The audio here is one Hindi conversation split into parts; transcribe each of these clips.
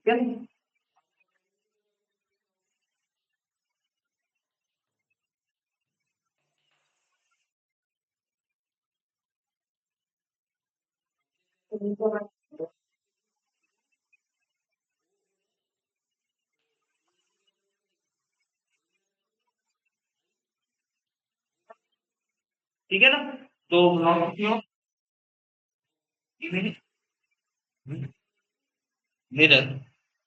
क्या ठीक है ना। तो ब्लॉक क्यों मिरर,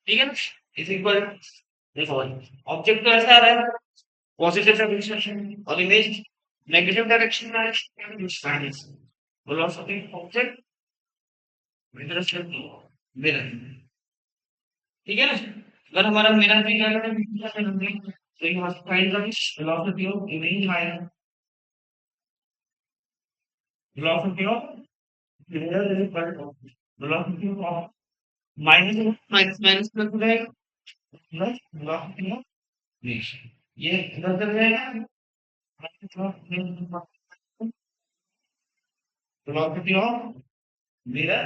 ठीक है ना, इज इक्वल, देखो ऑब्जेक्ट तो ऐसा आ रहा है पॉजिटिव डायरेक्शन और इमेज नेगेटिव डायरेक्शन में है, वेलोसिटी ऑब्जेक्ट मिरर, ठीक है ना। अगर हमारा मिरर भी क्या है तो you must find the velocity of image minus velocity of mirror is equal to velocity of minus minus minus plus हो जाएगा प्लस वेलोसिटी ऑफ इमेज, ये इधर चल जाएगा velocity of mirror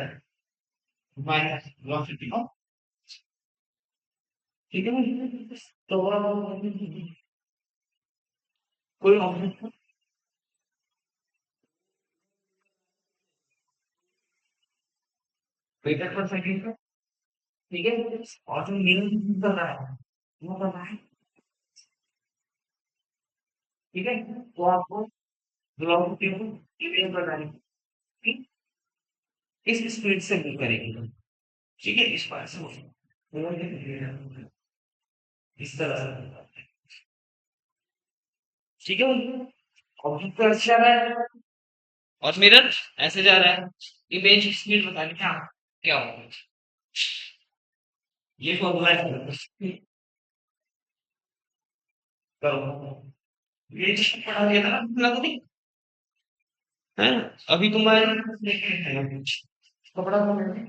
minus velocity of, ठीक है ना। तो कोई ऑब्जेक्ट मीटर पर सेकंड पे, ठीक है, और जो मिरर कर रहा है वो कर रहा है, ठीक है, तो आपको वेलोसिटी को इमेज बनानी ठीक इस स्पीड से मूव करेगी, ठीक है, इस बात से इस तरह से, ठीक है, ऑब्जेक्ट तो अच्छा रहा है और मिरर ऐसे जा रहा है, इमेज स्पीड बतानी क्या क्या होगा, ये फॉर्मूला है, करो ये जिसने पढ़ा दिया था ना अपना को भी, है ना, अभी तुम्हारे कपड़ा कौन है?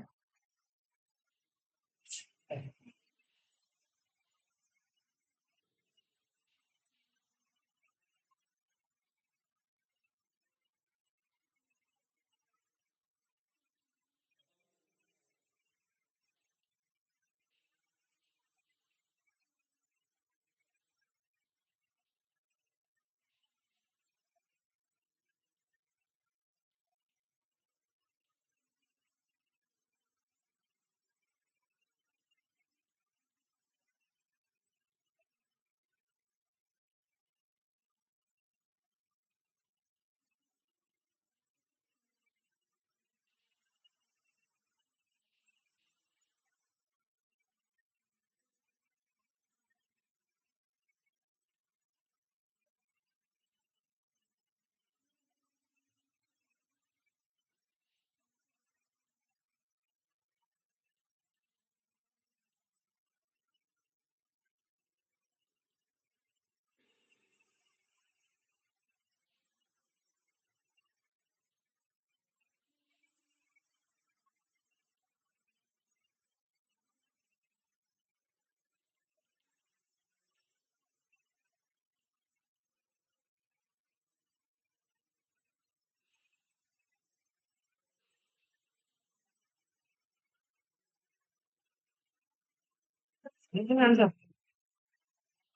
लेकिन आंसर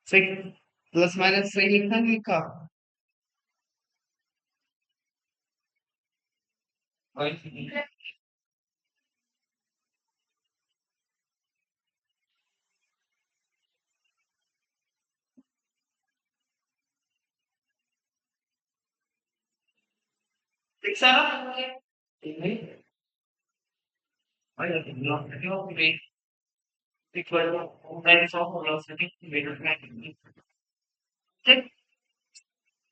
सही, प्लस माइनस सही लिखा नहीं लिखा, और ठीक सारा और velocity of image equal to times of velocity metre में, ठीक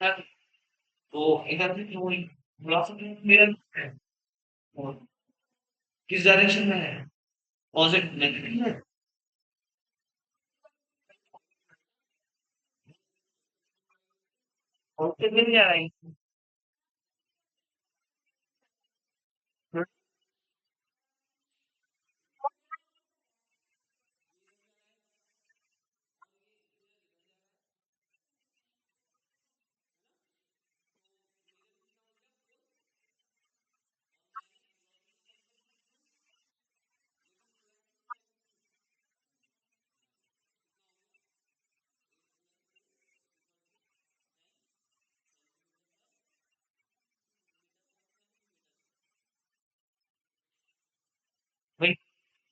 है, तो इधर से जो वेलोसिटी मिरर है वो किस डायरेक्शन में है, पॉजिटिव नेगेटिव है, पॉजिटिव मिल जा रहा है,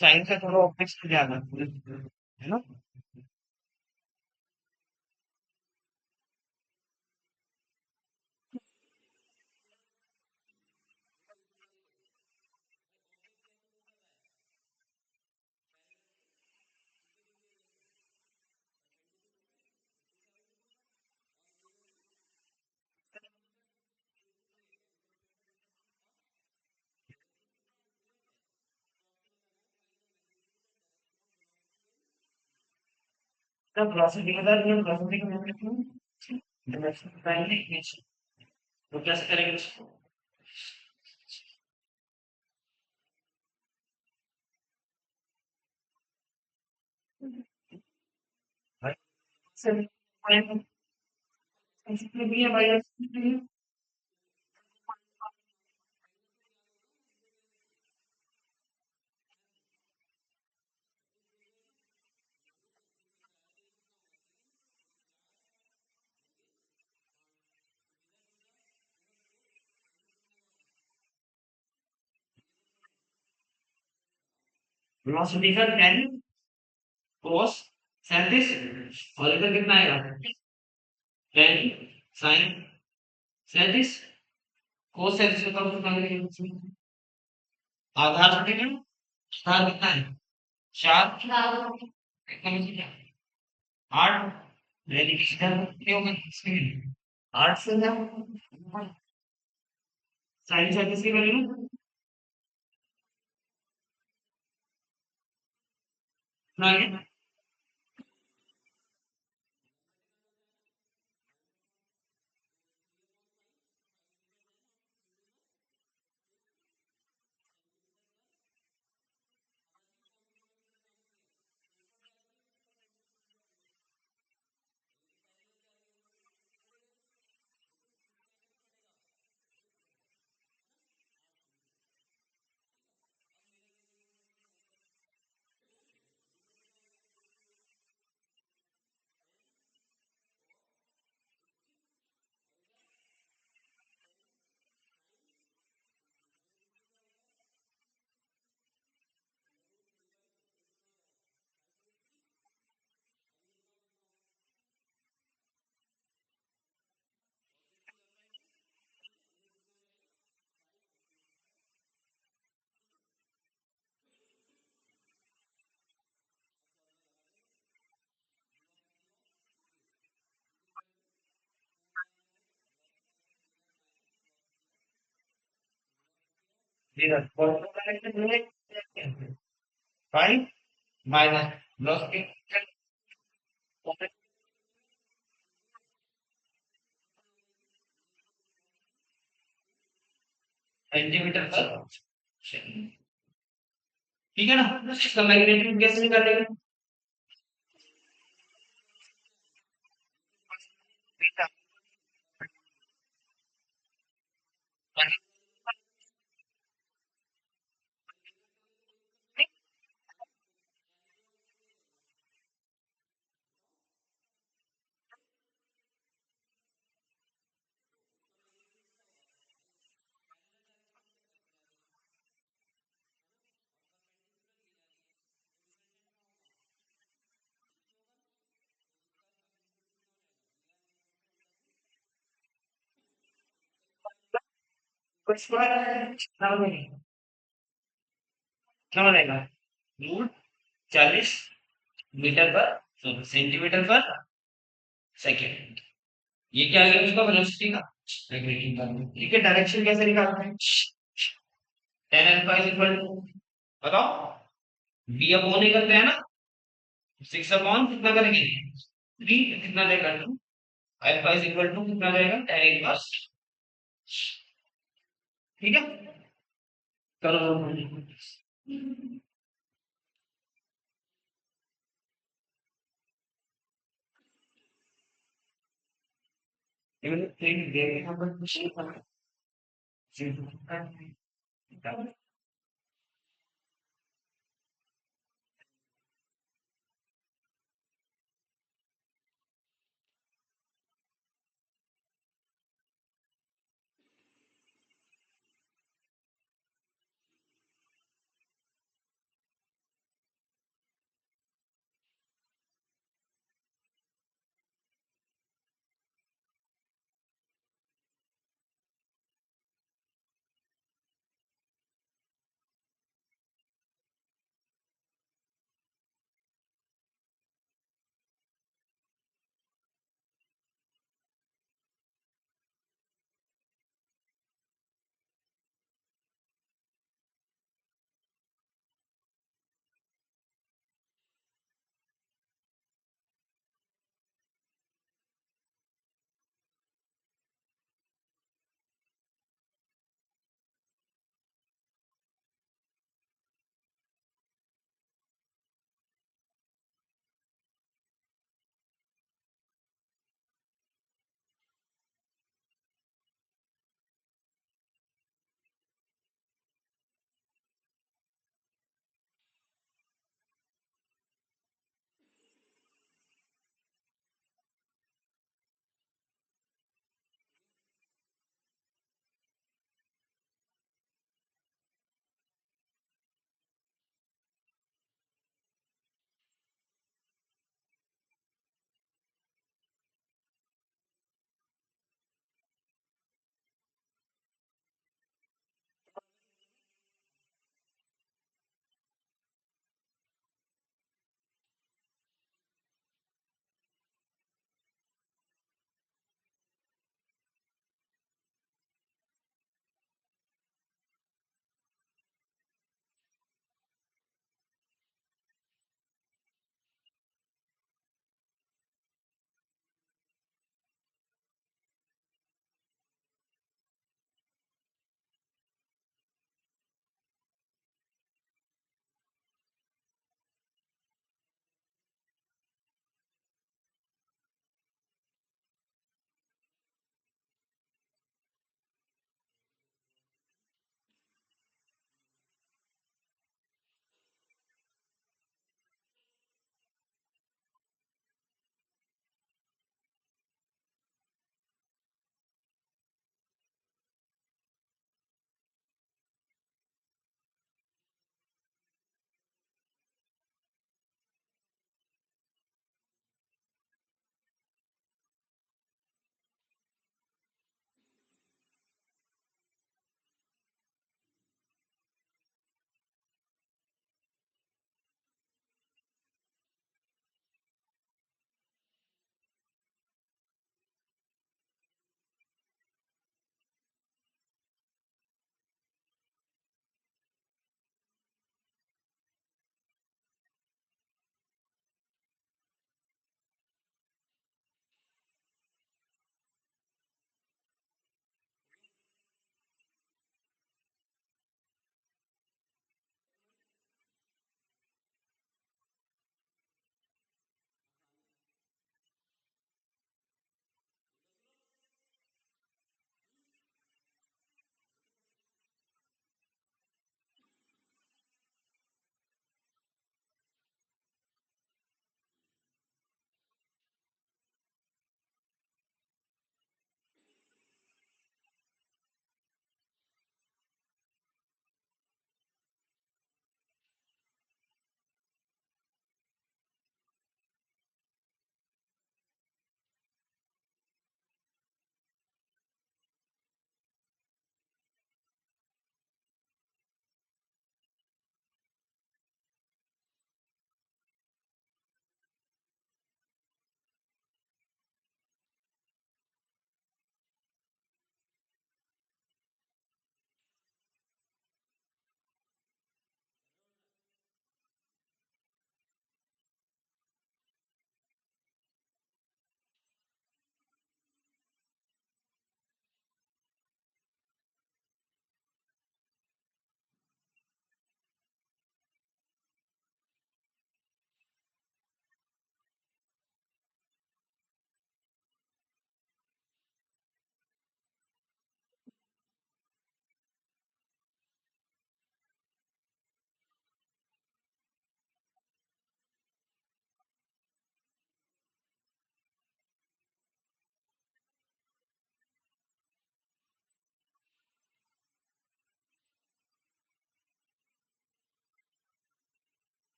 साइंस का थोड़ा ऑप्टिक्स पे ध्यान रखो, है ना? तब वेलोसिटी के साथ ये वेलोसिटी का मान रखना, डायरेक्शन टाइम इक्वेशन, तो कैसे करेंगे इसको? भाई से पॉइंट भी है भाई, वेलोसिटी का 10 cos 37 और इधर कितना आएगा? 10 sin 37 cos 37 का कितना करेंगे? आधार हटेगा, आधार कितना है? 4, कितना बचेगा? 8, यानी कि इधर कितने हो गए? 8 से ना साइन 37 की वैल्यू कितना आ गया? इधर कॉर्नर कनेक्शन है 5 माइनस वेलोसिटी सेंटीमीटर पर सेकंड, ठीक है ना? इसका मैग्नीट्यूड कैसे निकालेंगे? बीटा कुछ कितना बनेगा? रूट 40 मीटर पर सेंटीमीटर पर सेकेंड। ये क्या आ गया उसका वेलोसिटी का मैग्नीट्यूड का। ठीक है, डायरेक्शन कैसे निकालते हैं? tan alpha is equal to, बताओ, b अपॉन ए करते हैं ना, 6 अपॉन कितना करेंगे? 3, कितना देगा? 2। अल्फा इज इक्वल टू कितना रहेगा? tan inverse. ठीक है, करो। even thing they have a machine for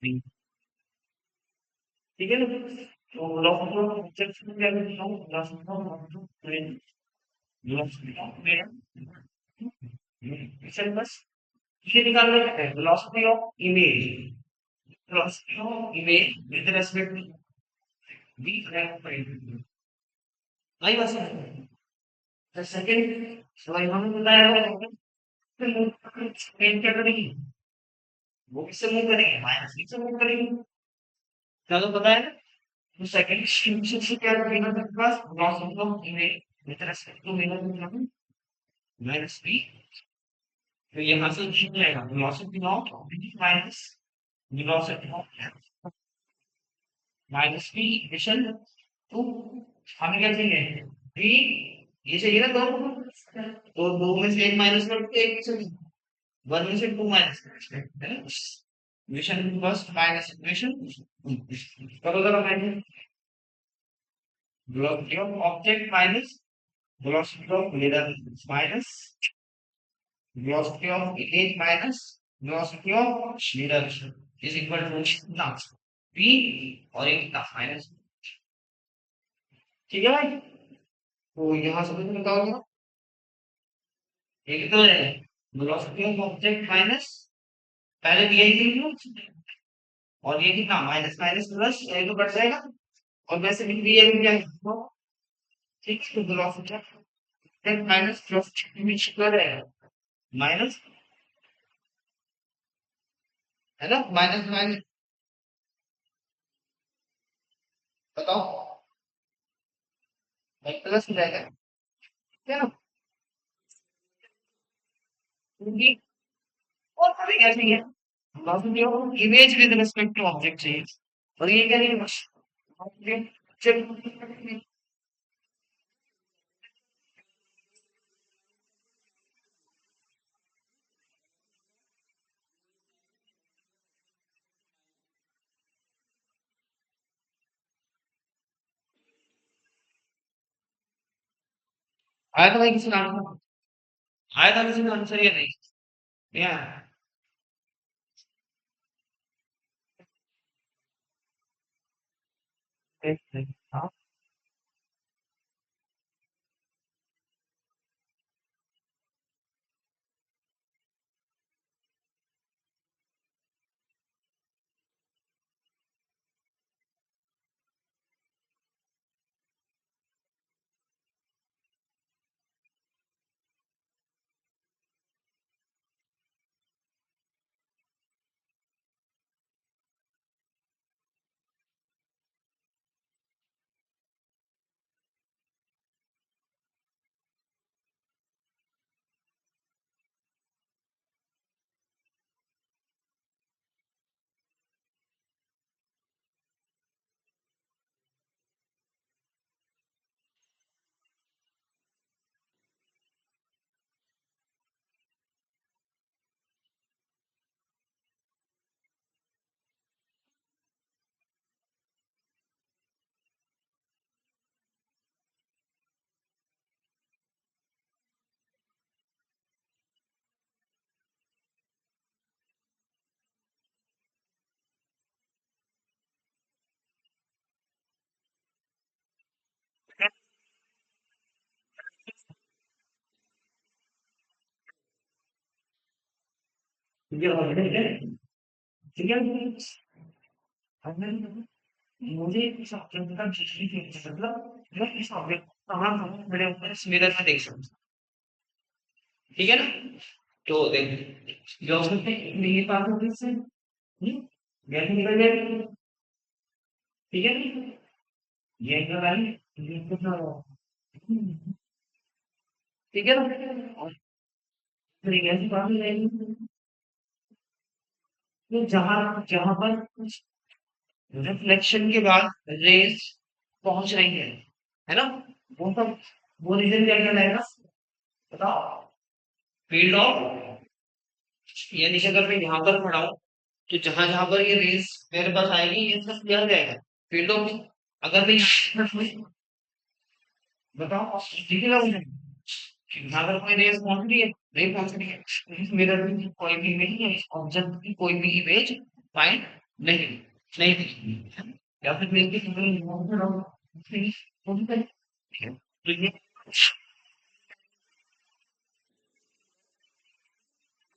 ठीक है ना? तो लॉ ऑफ ऑब्जेक्शन क्या करता हूँ, लॉ ऑफ वेलोसिटी बस ये निकालना है, velocity of image, velocity of image with respect to V frame I बस द सेकंड सवाल हमें बताया है स्पेन क्या करेगी, वो किससे मूव करेंगे, माइनस वी से मूव करेंगे, क्या तो पता है ना? तो सेकंड स्टेशन से क्या गिवन है आपके पास, velocity of image with respect to minus V, तो यहाँ से जीत जाएगा velocity of minus velocity of minus V equation two, हमें क्या चाहिए वी, ये चाहिए ना दो, तो दो में से एक माइनस करके एक चाहिए, वन में से टू माइनस है ना, इक्वेशन फर्स्ट माइनस इक्वेशन करो जरा minus velocity of object minus velocity of mirror minus velocity of image minus velocity of mirror is equal to कितना v और एक कितना माइनस, ठीक है भाई? तो यहाँ से कुछ निकालोगे, ये कितना है velocity of object माइनस, पहले दिया ही नहीं और ये कितना माइनस माइनस प्लस ये तो कट जाएगा, और वैसे भी दिया भी क्या है, ठीक है? तो velocity of object minus velocity में क्या रहेगा माइनस, है ना, माइनस माइनस बताओ प्लस हो जाएगा, ठीक है ना? क्योंकि और हमें क्या चाहिए, velocity of image with respect to object चाहिए, और ये क्या नहीं बस चलो आया था भाई किसी नाम का, आया था किसी का आंसर या नहीं या हाँ ये ऑलरेडी है, ठीक है? हमने मुझे इस ऑब्जेक्ट का जितनी भी मतलब मैं इस ऑब्जेक्ट तमाम मेरे ऊपर इस मिरर में देख सकता हूँ, ठीक है ना? तो देख ये ऑब्जेक्ट है मेरे पास होते से गैस निकल जाएगी, ठीक है ना? ये एंगल आई ये कितना ठीक है ना, और फिर एक ऐसी बात हो जाएगी कि जहां जहां पर रिफ्लेक्शन के बाद रेज पहुंच रही है ना, वो सब वो रीजन क्या कहलाएगा बताओ, फील्ड ऑफ, यानी कि अगर मैं यहाँ पर खड़ा हूँ तो जहां जहां पर ये रेज मेरे पास आएगी ये सब क्या हो जाएगा फील्ड ऑफ, अगर मैं यहाँ पर बताओ दिखेगा मुझे यहाँ पर कोई रेज पहुंच रही है नहीं पहुंच रही है, तो इस मिरर में कोई भी इमेज या इस ऑब्जेक्ट की कोई भी इमेज फाइंड नहीं, नहीं दिखेगी। या फिर मेरे नहीं, वो भी करें। तो ये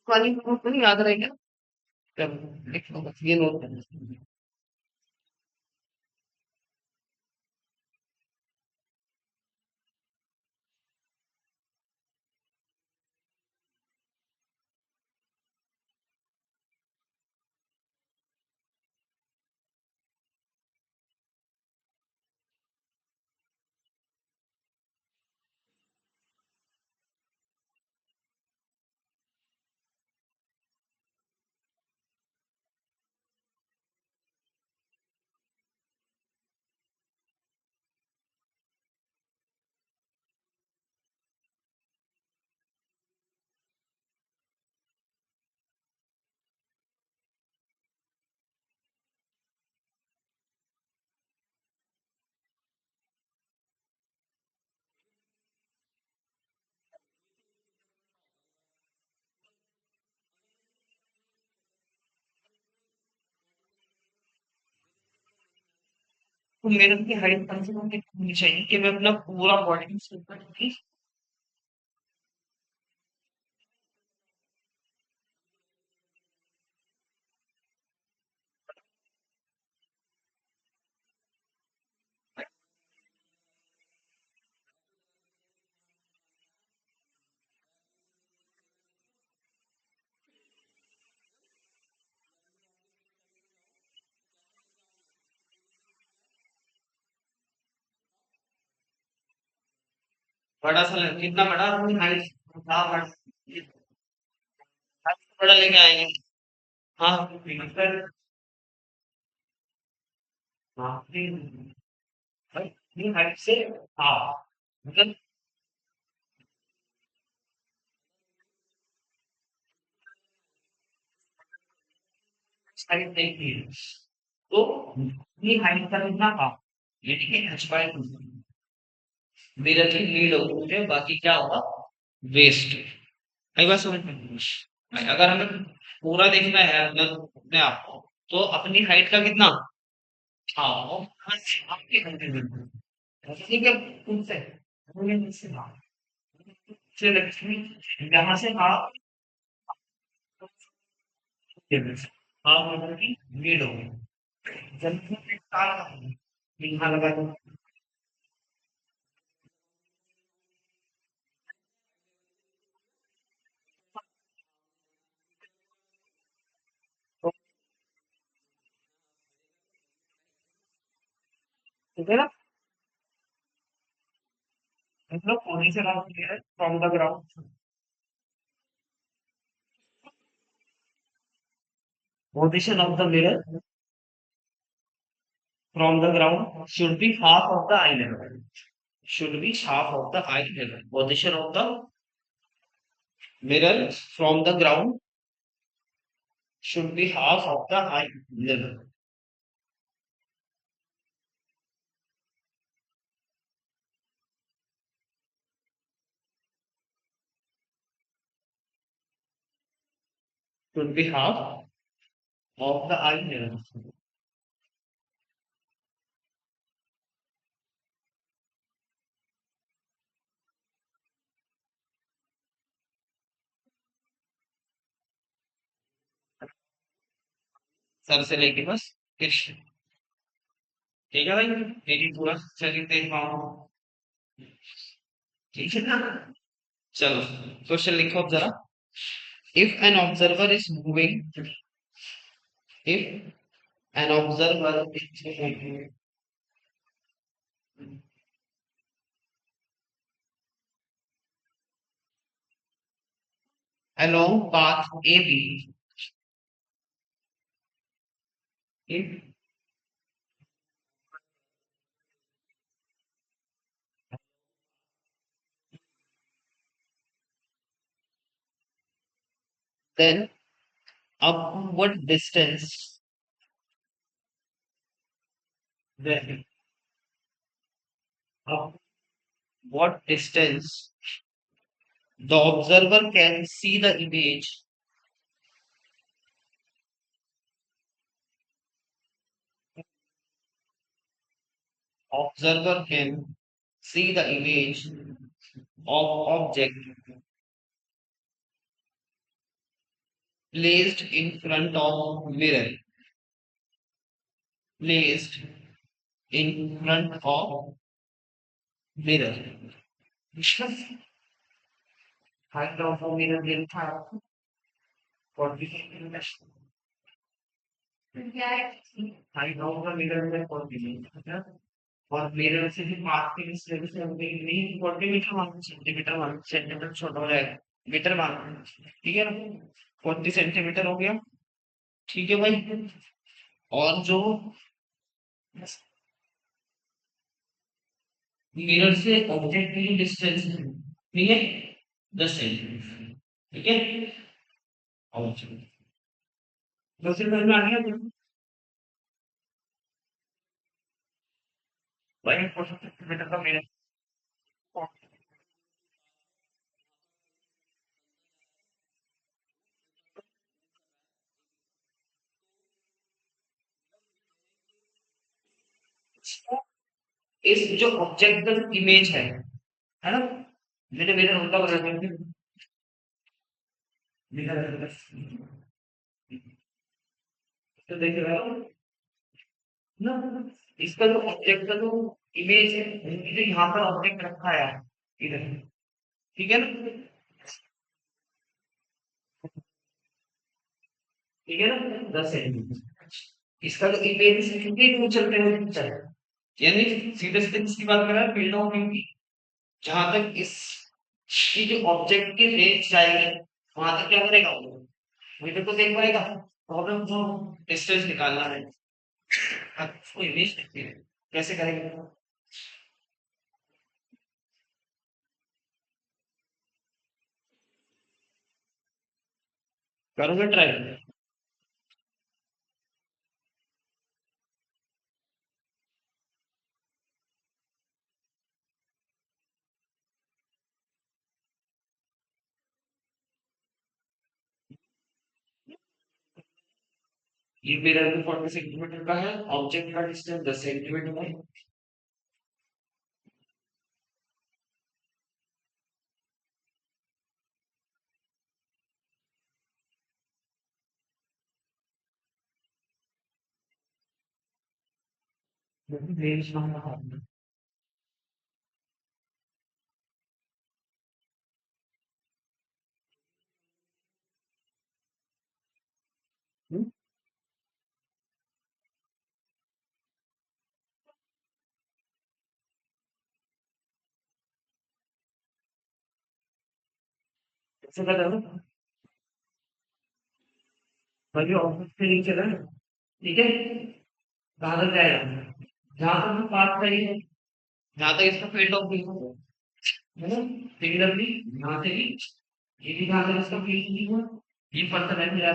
वाली नोट नहीं याद रहेगा। चलो लिख लो बस ये नोट करना। तो मेरे की हाइट कम से कम कितनी होनी चाहिए कि मैं अपना पूरा बॉडी बड़ा सा कितना बड़ा अपनी हाइट हाँ बड़ा बड़ा लेके आएंगे। हाँ फिर हाँ भाई अपनी हाइट से हाँ मतलब हाइट देखिए तो अपनी हाइट का कितना था ये ठीक है h बाय 2 मेरा थी लीड होते हैं बाकी क्या होगा वेस्ट। कई बार समझ में नहीं आई। अगर हमें पूरा देखना है अपने अपने आप को तो अपनी हाइट का कितना हाँ वो हाँ, आपके हाइट में ठीक है तुमसे मुझसे हाँ से लक्ष्मी यहाँ से हाँ हाँ मतलब कि लीड हो गई जब तुम एक तार यहाँ लगा दो तो ठीक है ना मतलब कोने से राउंड किया है from the ground position of the mirror from the ground should be half of the eye level. Should be half of the eye level. Position of the mirror from the ground should be half of the eye level. Should be half of the eye level. Sir से लेके बस फिर ठीक है भाई मेरी पूरा शरीर देख पाऊँ ठीक है ना चलो क्वेश्चन लिखो अब जरा if an observer is moving if an observer is moving along path AB if then upward distance then up what distance the observer can see the image Observer can see the image of object placed in front of mirror, placed in front of mirror. Height of a mirror will have 40 centimeters. Height of the mirror will 40 centimeters. और मेरे वैसे भी मार्क के इस लेवल से नहीं 40 मीटर मांग सेंटीमीटर मांग सेंटीमीटर छोटा हो जाएगा मीटर मांग ठीक है ना 40 सेंटीमीटर हो गया ठीक है भाई और जो मिरर से ऑब्जेक्ट की डिस्टेंस है ठीक है 10 सेंटीमीटर ठीक है और दूसरे में आ गया भाई 40 सेंटीमीटर का मिरर इस जो ऑब्जेक्ट इमेज है ना मैंने मेरा उल्टा बना दिया तो देख रहे हो ना इसका जो ऑब्जेक्ट का जो इमेज है जो यहाँ पर ऑब्जेक्ट रखा है इधर ठीक है ना ठीक है ना 10 सेंटीमीटर इसका जो इमेज है कितनी दूर चलते हुए पिक्चर यानी सीधे सीधे किसकी बात कर रहा है फील्ड ऑफ व्यू की जहां तक इस की जो ऑब्जेक्ट की रेंज जाएगी वहां तक क्या करेगा वो मीटर तो देख पाएगा प्रॉब्लम जो डिस्टेंस निकालना है उसको इमेज देखते हैं कैसे करेंगे करोगे ट्राई ये मिरर भी 40 सेंटीमीटर का है ऑब्जेक्ट का डिस्टेंस 10 सेंटीमीटर है रेंज कैसे कर रहे हो भाई ऑफिस से नीचे ना ठीक है कहाँ तक जाएगा जहाँ तक हम बात करी है जहाँ तक इसका फील्ड ऑफ व्यू है ना सिमिलरली यहाँ से भी ये भी जहाँ तक इसका फील्ड व्यू है ये पर्सन है मेरा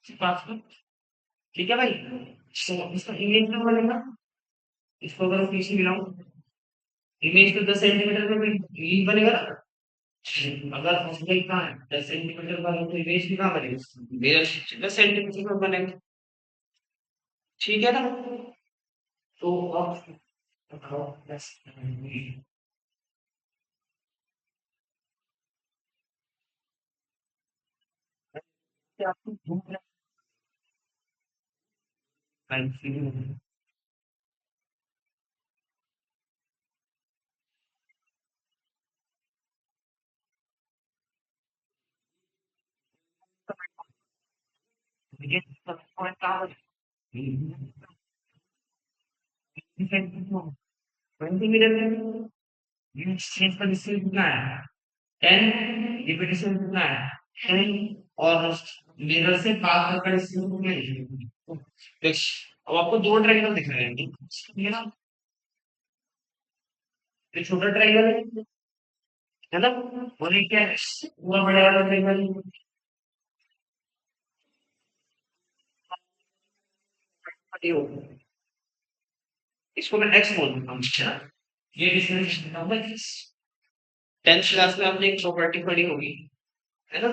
पास में ठीक है भाई तो इसका इमेज में बनेगा इसको अगर पीछे मिलाऊं इमेज तो 10 सेंटीमीटर में भी बनेगा ना अगर हॉस्पिटल कहाँ है 10 सेंटीमीटर का है तो इमेज भी कहाँ बनेगा मेरा 10 सेंटीमीटर में बनेगा ठीक है ना तो अब दिखाओ बस आपको घूम रहा है पॉइंट कहाँ ट्वेंटी मिनट में ये चीज का डिस्टेंस कितना है 10 रिपीटेशन कितना है 10 और मिरर से पास तक का डिस्टेंस कितना है देख अब आपको दो ट्रायंगल दिख रहे हैं ठीक है ना ये छोटा ट्रायंगल है ना और ये क्या है पूरा बड़े वाला ट्रायंगल ये हो इसको मैं एक्स बोल देता हूँ अच्छा ये डिस्टेंस देता हूँ मैं 10th क्लास में आपने एक प्रॉपर्टी पढ़ी होगी है ना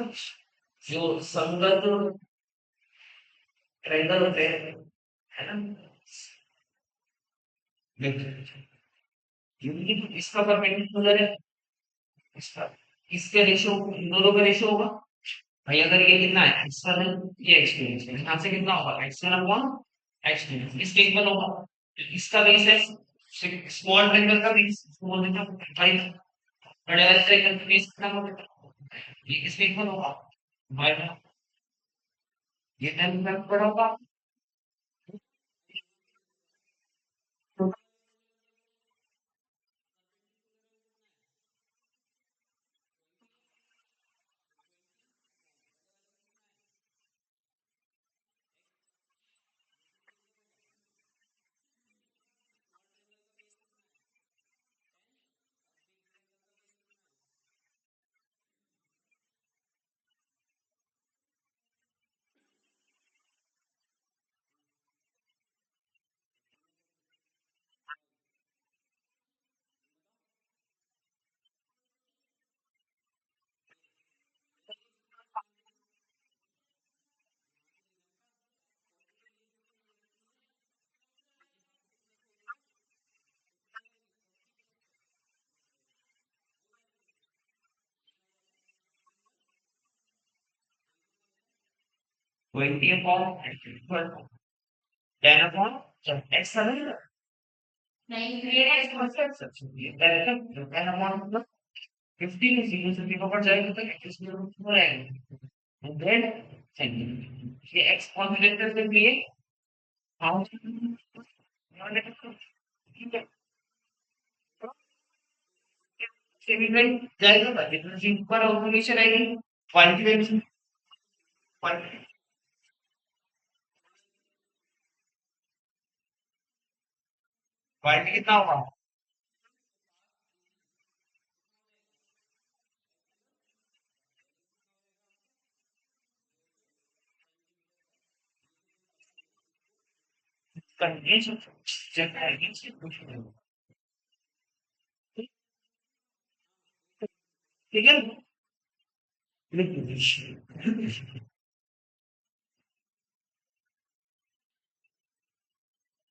जो संगत ट्रायंगल होते हैं है ना देखो, इसका परपेंडिकुलर है, इसका, इसके रेशियो, इन दोनों का रेशियो होगा भाई। अगर ये कितना है एक्सटर्नल, ये एक्सपीरियंस यहाँ से कितना होगा एक्सटर्नल अपॉन एक्सपीरियंस, इसके इक्वल होगा। इसका बेस है स्मॉल ट्रायंगल का बेस, स्मॉल ट्रायंगल भाई, बड़े वाले ट्रायंगल का बेस कितना होगा, ये इसके इक्वल होगा भाई। ये टेन बड़ा होगा। 20 अपॉन 10 अपॉन एक्स नहीं, ये एक्स कॉन्सेप्ट ये डायरेक्ट 10 अपॉन मतलब 15 इसी से भी ऊपर जाएगा तो एक्स में हो जाएगा 100 ये एक्स कॉन्सेप्ट के लिए हाउ ठीक है, सेमीफाइन जाएगा बस जितना सी ऊपर और नीचे रहेगी क्वालिटी वैल्यू, क्वालिटी क्वालिटी कितना होगा कंडीशन चेक करेंगे इसकी कुछ नहीं, ठीक है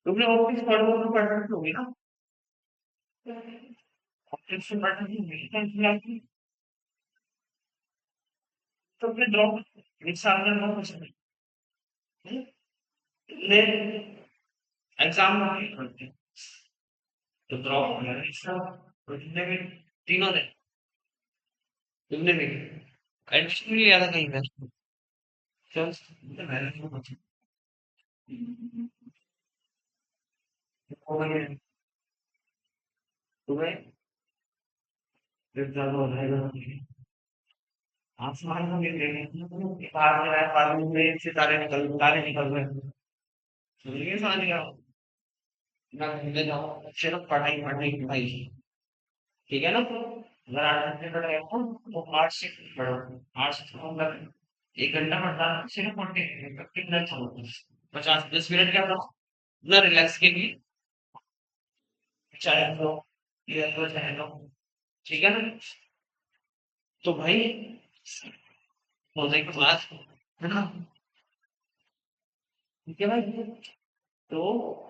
तुमने ऑप्टिक्स पढ़ होगी ना, ऑप्टिक्स से पढ़ की तो फिर ड्रॉप एग्जाम में कुछ नहीं ले एग्जाम में नहीं पढ़ते तो ड्रॉप हो गया इसका, तो तुमने भी तीनों ने, तुमने भी एडमिशन भी लिया था कहीं पर, चल मैंने तो कुछ हो गया तुम्हें फिर ज्यादा हो जाएगा, आसमान में भी देखेंगे बाहर में आए बादल में तारे निकल रहे हैं, तो ये समझ गया ना, घूमने जाओ सिर्फ पढ़ाई पढ़ाई पढ़ाई, ठीक है ना, तो अगर 8 घंटे पढ़ रहे हो तो 8 से पढ़ो, 8 से मतलब 1 घंटा पढ़ना सिर्फ पढ़ते कितना अच्छा होता है, 50 10 मिनट क्या पढ़ो ना रिलैक्स के लिए, चाय लो या तो चाय लो, ठीक है ना, तो भाई होने के बाद है ना, ठीक है भाई, तो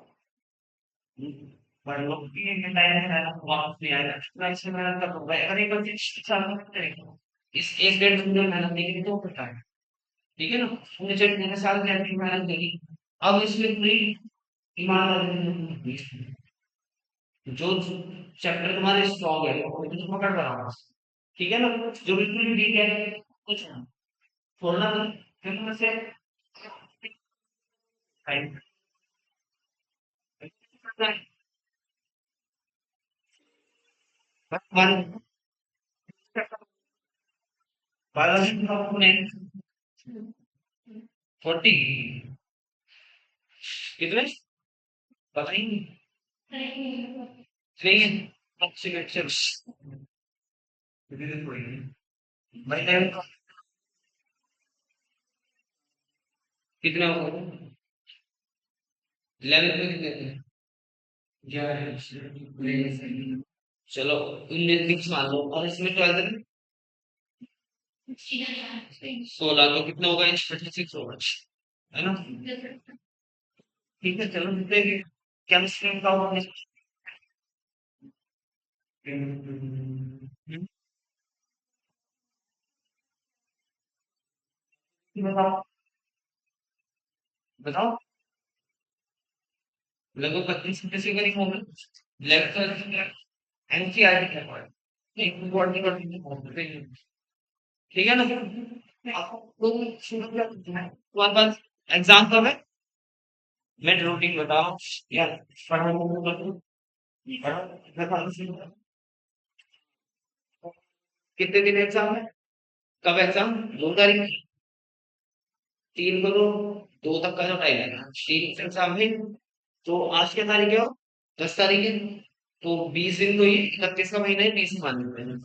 बड़े लोग की ये टाइम है ना वापस नहीं आएगा, मैं इसमें मेहनत कर दूंगा अगर एक बच्चे साल में करेगा इस 1 1.5 घंटे में मेहनत नहीं करी तो फिर टाइम, ठीक है ना, तुमने चलिए मैंने साल में अपनी मेहनत करी, अब इसमें पूरी ईमानदारी जो चैप्टर तुम्हारे स्ट्रॉन्ग है वो तो पकड़ कर रहा हूँ, ठीक है ना, जो बिल्कुल वीक है कुछ छोड़ना नहीं, फिर तुम से टाइम वन 40 कितने पता ही नहीं, नहीं है अच्छी अच्छे भाई टाइम कितने हो गए 11 में कितने थे 11 चलो 19 मान लो और इसमें 12 में 16 तो कितना होगा 36 होगा है ना, ठीक है चलो देखते हैं केमिस्ट्री का होगा बताओ बताओ। लगभग 25 के करीब होंगे। लेफ्ट साइड एनसीईआरटी क्या पढ़ा नहीं बॉडी बॉडी ठीक है ना। आपको तुम्हारे पास एग्जाम कब है। मैं रूटीन बताओ यार। पढ़ो कितने दिन एग्जाम है। कब एग्जाम 2 तारीख 3 को तो 2 तक का जो टाइम है 3 से एग्जाम है। तो आज क्या तारीख है। 10 तारीख है। तो 20 दिन तो ये 31 का महीना है 20 मान लेते हैं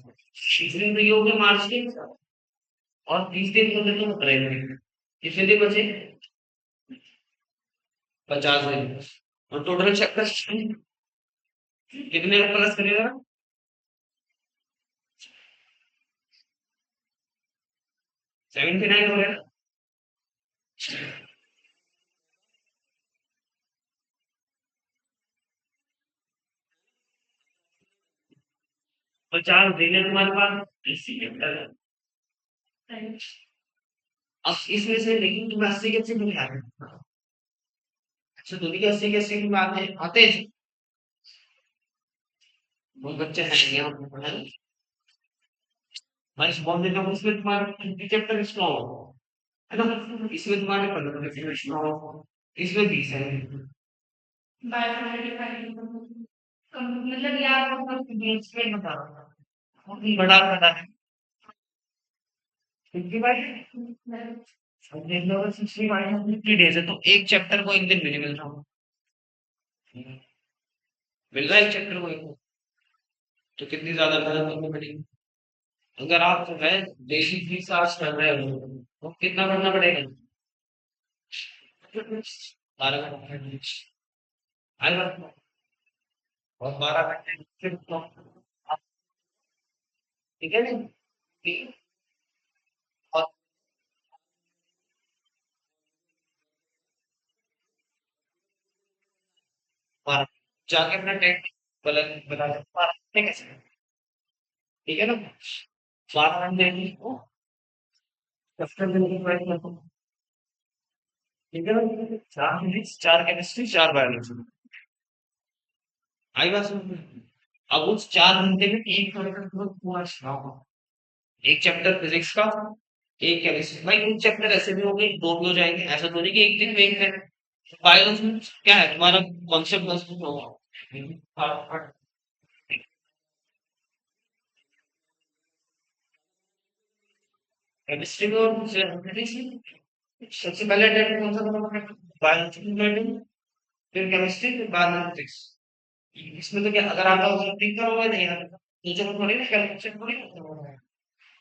20 दिन तो ये हो गए मार्च के। और 20 दिन को तो अप्रैल में कितने दिन बचे 50 दिन। और टोटल चैप्टर कितने प्लस करेगा 79 हो गया। तो 4 दिन है तुम्हारे पास इसी चैप्टर है। अब इसमें से लेकिन तुम्हें 80 के 80 नहीं आ रहे। अच्छा तुम्हें के 80 के 80 में आते हैं। वो बच्चे हैं यहाँ पे पढ़ा भाई इस बॉम्बे का उसमें तुम्हारे चैप्टर इसमें है ना। इसमें तुम्हारे 15 इसमें 20 है। मतलब यार एक्सप्लेन बता रहा हूँ बड़ा बड़ा है 50 डेज है तो एक चैप्टर को एक दिन भी नहीं मिल रहा। मिल रहा है एक चैप्टर को एक दिन, तो कितनी ज्यादा मेहनत करनी पड़ेगी। अगर आप जो है डेली 20 आवर्स कर रहे हो तो कितना करना पड़ेगा 12 घंटे आई बात। और 12 घंटे फिर तो ठीक है नहीं। और बारह जाके अपना टेट बता दो 12 घंटे कैसे ठीक है ना। 12 घंटे को चैप्टर दिन की पढ़ाई करता हूँ ठीक है ना। 4 फिजिक्स 4 केमिस्ट्री 4 बायोलॉजी आई बात समझ में? अब उस 4 घंटे में एक चैप्टर पूरा सुनाओ। एक चैप्टर फिजिक्स का एक केमिस्ट्री भाई कुछ चैप्टर ऐसे भी हो गए दो भी हो जाएंगे ऐसा तो नहीं कि एक दिन में एक दिन। बायोलॉजी में क्या है तुम्हारा कॉन्सेप्ट बस होगा। केमिस्ट्री में और फिजिक्स में सबसे पहले अटेम्प्ट कौन सा करोगे बायोलॉजी में अटेम्प्ट फिर केमिस्ट्री फिर बाद में फिजिक्स। इसमें तो क्या अगर आता होगा तो ठीक करोगे नहीं आता तो चलो थोड़ी ना कैलकुलेशन थोड़ी करते होगा।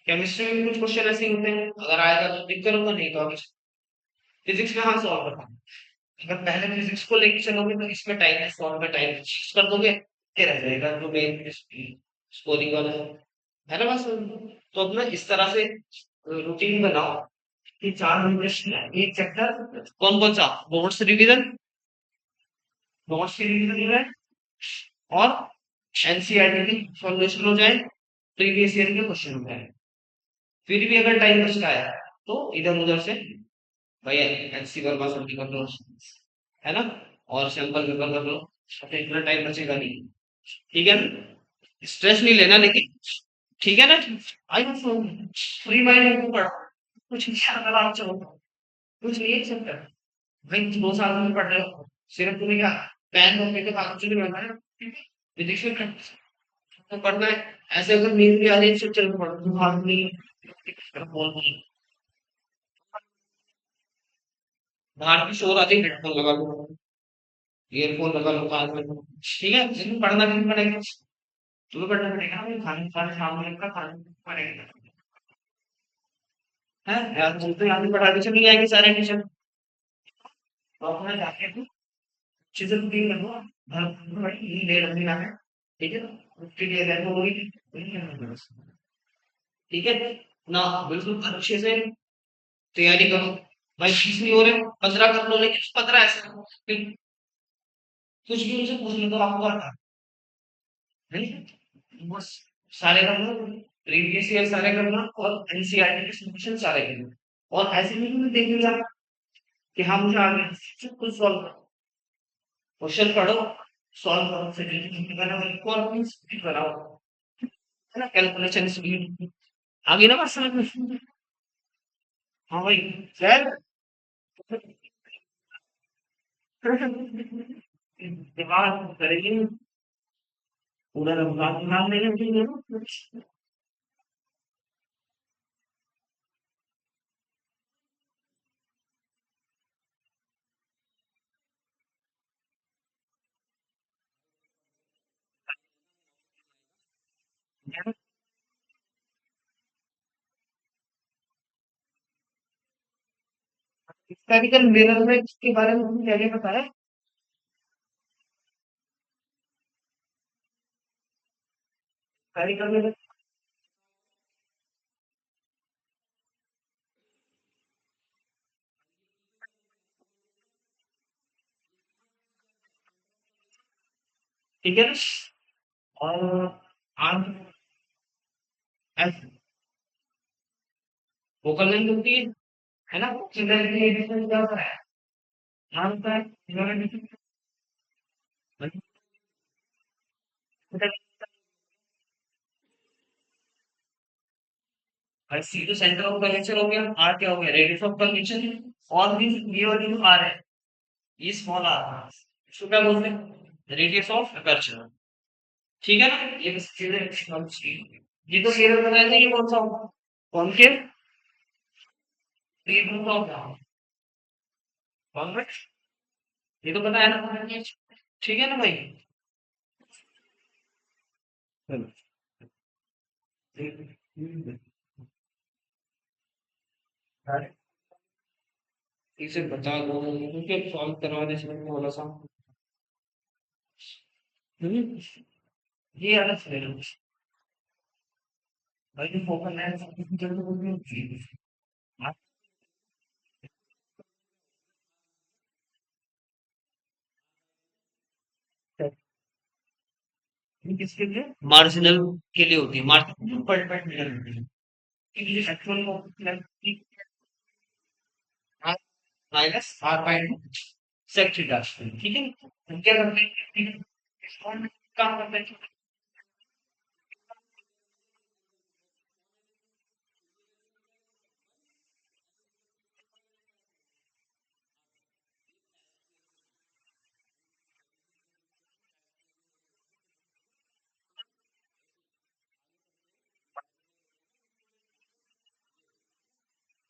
केमिस्ट्री में भी कुछ क्वेश्चन ऐसे ही होते हैं अगर आएगा तो ठीक करोगे नहीं तो आगे फिजिक्स में हाँ सॉल्व करना। अगर पहले फिजिक्स को लेके चलोगे तो इसमें टाइम है सॉल्व में टाइम कर दोगे क्या रह जाएगा जो मेन स्कोरिंग वाला है ना बस। तो अपना इस तरह से रूटीन बनाओ कि 4 घंटे एक चैप्टर कौन कौन सा नोट्स रिवीजन नोट्स की रिवीजन है और एनसीईआरटी की सॉल्यूशन हो जाए प्रीवियस ईयर के क्वेश्चन हो जाए। फिर भी अगर टाइम बचता है तो इधर उधर से भैया एनसी वर्मा सर की कर लो है ना। और सैंपल पेपर कर लो तो इतना टाइम बचेगा नहीं ठीक है ना। स्ट्रेस नहीं लेना लेकिन ठीक है ना। आई फ्री माइंड पढ़ो कुछ नहीं अगर आप चाहो कुछ नहीं है चैप्टर भाई 2 साल में पढ़ रहे हो सिर्फ तुम्हें क्या पेन और पेपर कागज से बनना है फिजिक्स में तो पढ़ना है। ऐसे अगर नींद भी आ रही है तो चल पढ़ो तुम हाथ नहीं बोल नहीं बाहर की शोर आती है हेडफोन लगा लो ईयरफोन लगा लो कान में ठीक है जिसमें पढ़ना भी नहीं पड़ेगा तुम्हें पढ़ना पड़ेगा ना खाने खाने सामने का खाना पड़ेगा है यार बोलते हैं आदमी पढ़ा के चले जाएंगे सारे टीचर तो अपना जाके अच्छे से रूटीन बनवा भाई ले लेना है ठीक है ना उसके लिए अगर वो होगी ठीक है ना बिल्कुल अच्छे से तैयारी करो भाई 20 नहीं हो रहे 15 कर लो लेकिन 15 ऐसे करो कि कुछ भी उनसे पूछ लो तो आपको आता है नहीं? बस सारे करना, प्रीवियस ईयर सारे करना और एनसीईआरटी के सॉल्यूशन सारे करना। और ऐसे में देख लिया कि हाँ मुझे आ गया, कुछ सॉल्व करो, क्वेश्चन पढ़ो, सॉल्व करो, फिर मैंने रिक्वायरमेंट्स भी बनाओ, है ना, कैलकुलेशन स्पीड। आगे ना बात समझ में? हाँ भाई सर। दिमाग करेंगे पूरा रमजान दिमाग में लेंगे ना। हिस्टोरिकल मिरर में इसके बारे में तुमने क्या क्या बताया? हिस्टोरिकल मिरर, ठीक है ना? और आर्म एस फोकल लेंथ होती है ना? सिंगल डिफरेंस क्या होता है? आर्म का है, सिंगल डिफरेंस और सी तो सेंटर ऑफ कर्वेचर हो गया, आर क्या हो गया? Radius of curvature. और भी ये वाली जो आर है, ये स्मॉल आर, इसको क्या बोलते हैं? Radius of aperture. ठीक है ना? ये बस चीजें, ये तो क्लियर बताया था, ये कौन सा होगा? कॉनकेव, ये कौन सा होगा? कॉन्वेक्स, ये तो पता है ना? ठीक है ना भाई? चलो, इसे बता दो क्योंकि सॉल्व करवा दे इसमें थोड़ा सा। हम्म, ये अलग से ले लो भाई, जो फोकल लेंथ ये किसके लिए? मार्जिनल के लिए होती है, मार्जिनल पर पॉइंट मिलर होती है कि मुझे actual focal length minus R point sec theta, ठीक है? हम क्या करते हैं, ठीक है, इसको हम काम करते हैं,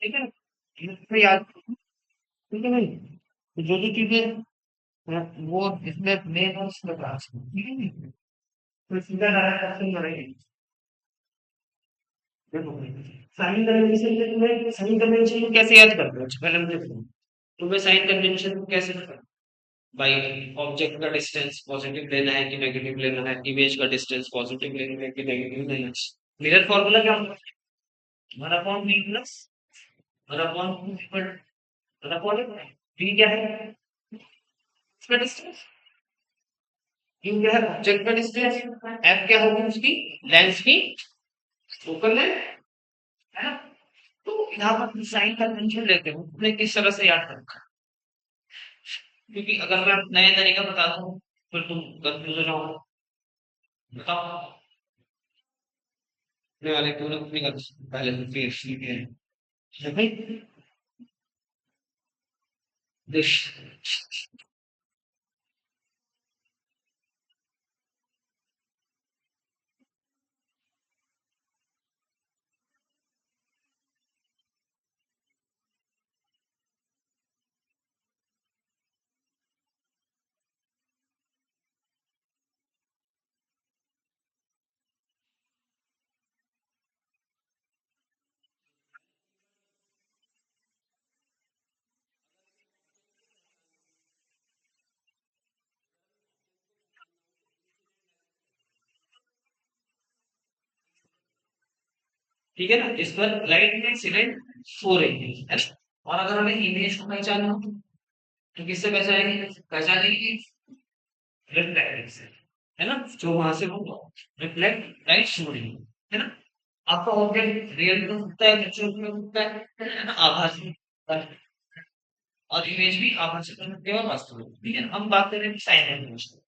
ठीक है ना? इसमें याद, ठीक है भाई? तो जो जो चीजें वो इसमें मेन और इसमें ब्रांच, ठीक है नहीं? तो सीधा डायरेक्ट ऑप्शन करेंगे। देखो साइन कन्वेंशन में तुम्हें साइन कन्वेंशन को कैसे याद करते हो? पहले मुझे बताओ, तुम्हें साइन कन्वेंशन को कैसे करते हो? भाई ऑब्जेक्ट का डिस्टेंस पॉजिटिव लेना है कि नेगेटिव लेना है, इमेज का डिस्टेंस पॉजिटिव लेना है कि नेगेटिव लेना है। मिरर फॉर्मूला क्या होता है? 1 upon v plus 1 upon 2 equal 1 upon v क्या है? इसका डिस्टेंस, u क्या है? ऑब्जेक्ट का डिस्टेंस, f क्या होगी उसकी? लेंस की फोकल लेंथ, है ना? तो यहाँ पर साइन कन्वेंशन लेते हो, तुमने किस तरह से याद रखा? क्योंकि अगर मैं नया तरीका बताता हूँ फिर तुम कंफ्यूज हो जाओगे। बताओ अपने वाले क्यों ना अपनी पहले से फिर ठीक है भाई दिस। ठीक है ना? इस पर राइट में सिलेंट 4 है ना? और अगर हमें इमेज को पहचानना हो तो किससे पहचानेंगे? पहचानेंगे रिफ्लेक्टिव से। है ना? जो वहाँ से वो रिफ्लेक्ट लाइट छोड़ रही है ना? आपका ऑब्जेक्ट रियल में होता है, वर्चुअल में होता है ना? आभासी में होता है और इमेज भी आभासी में होती है और वास्तव में। ठीक है? हम बात कर रहे हैं साइन लैंग्वेज की।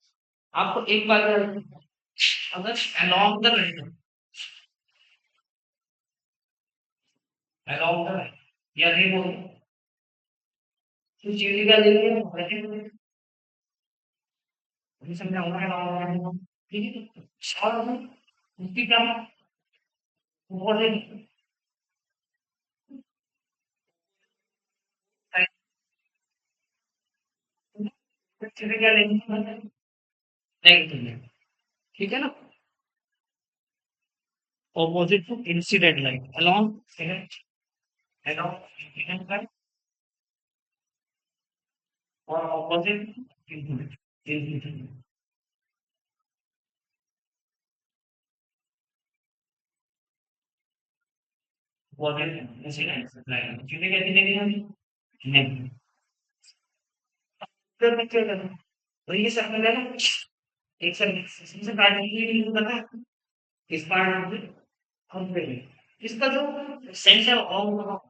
आपको एक बात याद रखनी है, अगर along the line along the line या रे बोल तो चीज़ें क्या देंगे ब्रैकेट अभी समझाऊंगा अलोंग द लाइन ठीक है? और उसकी क्या वो चीज़ें क्या लेंगे नेगेटिव ठीक है ना? opposite to incident line along incident line or opposite to incident opposite incident line चीजें कैसी लेंगे हम नहीं फिर मैं क्या करूँ तो ये सर्कल है ना एक सर्कल से काट लीजिए पता है इस पार्ट में हम पे इसका जो सेंटर ऑफ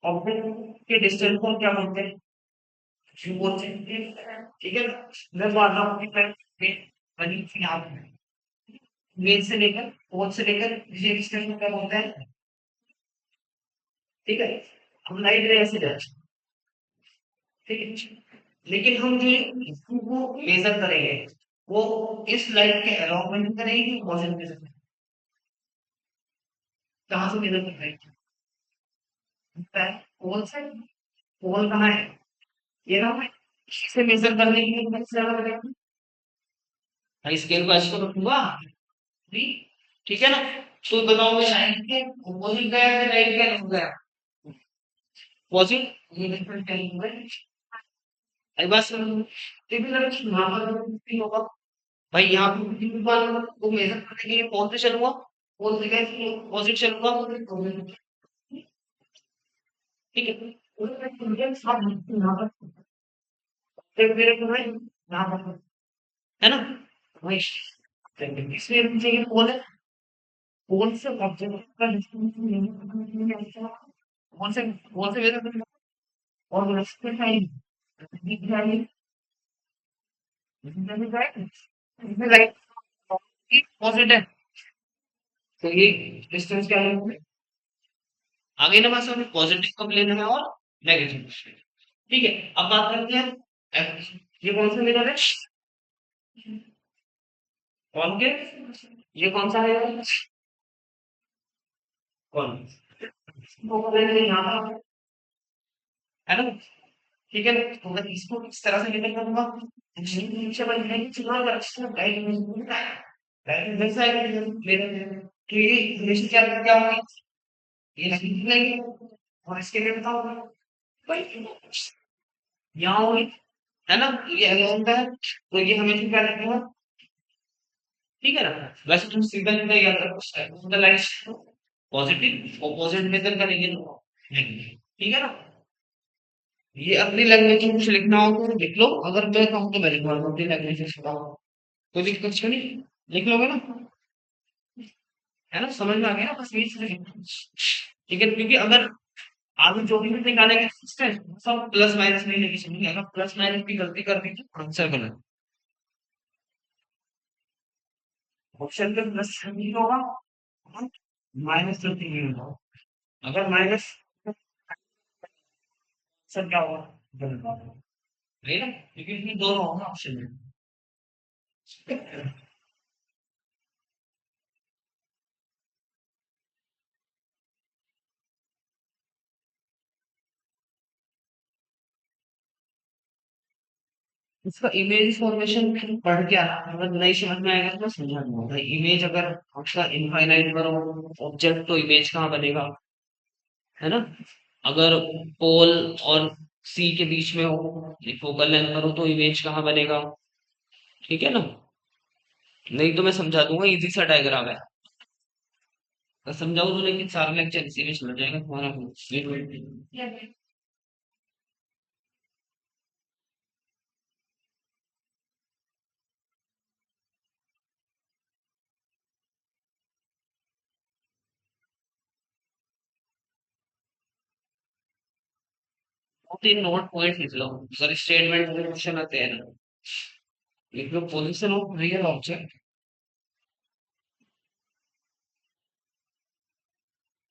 ऑब्जेक्ट के डिस्टेंस को क्या बोलते हैं यू बोलते हैं ठीक है ना मैं मान रहा हूँ कि मैं बनी थी यहाँ पे मेन से लेकर पोल से लेकर ये डिस्टेंस को क्या बोलते हैं ठीक है हम लाइट रे ऐसे जाए ठीक है लेकिन हम जो वो मेजर करेंगे वो इस लाइट के अलाउ में करेंगे कि पॉजिटिव मेजर करेंगे कहाँ से मेजर कर रहे हैं पोल से पोल कहाँ है ये ना इसे मेजर करने के लिए कैसे ज्यादा करेंगे भाई स्केल को ऐसे तो रखूंगा नहीं ठीक है ना तो बताओ मैं साइन के अपोजिट गया या राइट गया नहीं गया पॉजिटिव ये डिफरेंट टाइम हुआ आई बात सुनो टिपिकल यहाँ पर नहीं होगा भाई यहाँ पे किसी बार वो मेजर करने के लिए कौन से चलूंगा कौन से कैसे पॉजिटिव चलूंगा ठीक है उनके साथ यहाँ पर एक मेरे को है यहाँ पर है ना वही इसमें मुझे ये कौन है कौन से ऑब्जेक्ट का डिस्टेंस कौन से मेजर करना और रेस्पेक्ट टाइम दिख जाएगी इसमें लाइक पॉजिटिव तो ये डिस्टेंस क्या है आगे ना बस हमें पॉजिटिव कब लेना है और नेगेटिव ठीक है अब बात करते हैं ये कौन सा मिरर है कौन के ये कौन सा है कौन वो करेंगे यहाँ पर है ना ठीक है ना? तो मैं इसको इस तरह से लेकर करूंगा नीचे बनने की चुनाव अगर अच्छे से गाइड मिलता है गाइड मिल जाएगा मेरे तो ये रिलेशन क्या होगी ये नहीं और इसके लिए बताओ भाई यहाँ होगी है ना ये अराउंड है तो ये हमें क्या लगेगा ठीक है ना वैसे तुम सीधा सीधा याद रखो द लाइट पॉजिटिव ऑपोजिट में करेंगे नेगेटिव ठीक है ना ये अपनी लैंग्वेज में कुछ लिखना हो तो लिख लो अगर मैं कहूँ तो मैं लिखवा दूँ अपनी लैंग्वेज में सुनाओ कोई दिक्कत क्यों नहीं लिख लोगे ना है ना समझ में आ गया ना बस यही चीजें ठीक है क्योंकि अगर आगे जो भी निकालेंगे सब प्लस माइनस नहीं लेके चलेंगे अगर प्लस माइनस की गलती कर दी तो आंसर गलत ऑप्शन पे प्लस नहीं होगा माइनस गलती नहीं होगा अगर माइनस आंसर क्या होगा गलत नहीं ना क्योंकि इसमें दोनों होगा ऑप्शन में इसका इमेज फॉर्मेशन पढ़ के आना अगर नहीं समझ में आएगा तो मैं समझा दूंगा भाई इमेज अगर आपका इनफाइनाइट पर हो ऑब्जेक्ट तो इमेज कहाँ बनेगा है ना अगर पोल और सी के बीच में हो फोकल लेंथ पर हो तो इमेज कहाँ बनेगा ठीक है ना नहीं तो मैं समझा दूंगा इजी सा डायग्राम है अगर समझाऊं तो लेकिन सारा लेक्चर इसी में चला जाएगा तुम्हारा वेट 2-3 नोट पॉइंट लिख लो अगर स्टेटमेंट में क्वेश्चन आते हैं ना लिख लो position of real object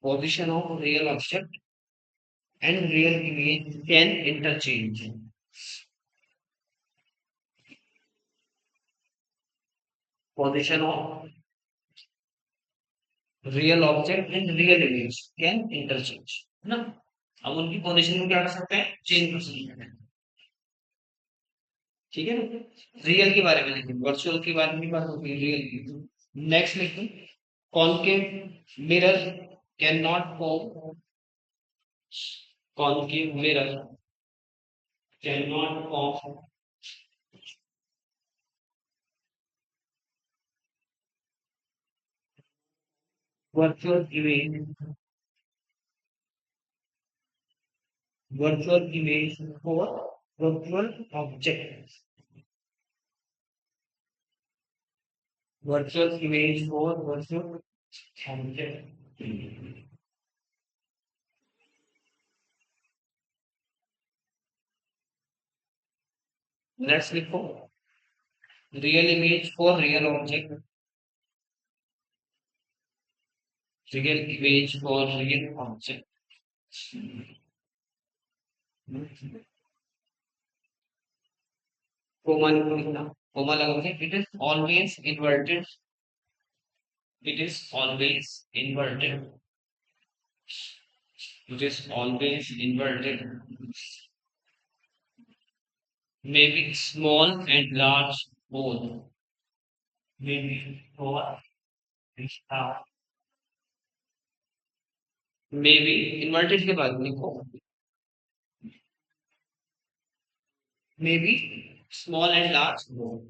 position of real object and real image can interchange. Position of real object and real image can interchange. है ना? अब उनकी पोजीशन को क्या कर सकते हैं चेंज कर सकते हैं ठीक है ना रियल के बारे में लिखिए वर्चुअल के बारे में बात होगी रियल की नेक्स्ट लिखिए concave mirror can not form concave mirror can not form virtual image virtual image for virtual object. Virtual image for virtual object. Let's look for real image for real object. Real image for real object. Comma लिखना comma लगाओगे it is always inverted it is always inverted it is always inverted maybe small and large both maybe small and large maybe inverted के बाद लिखो maybe small and large both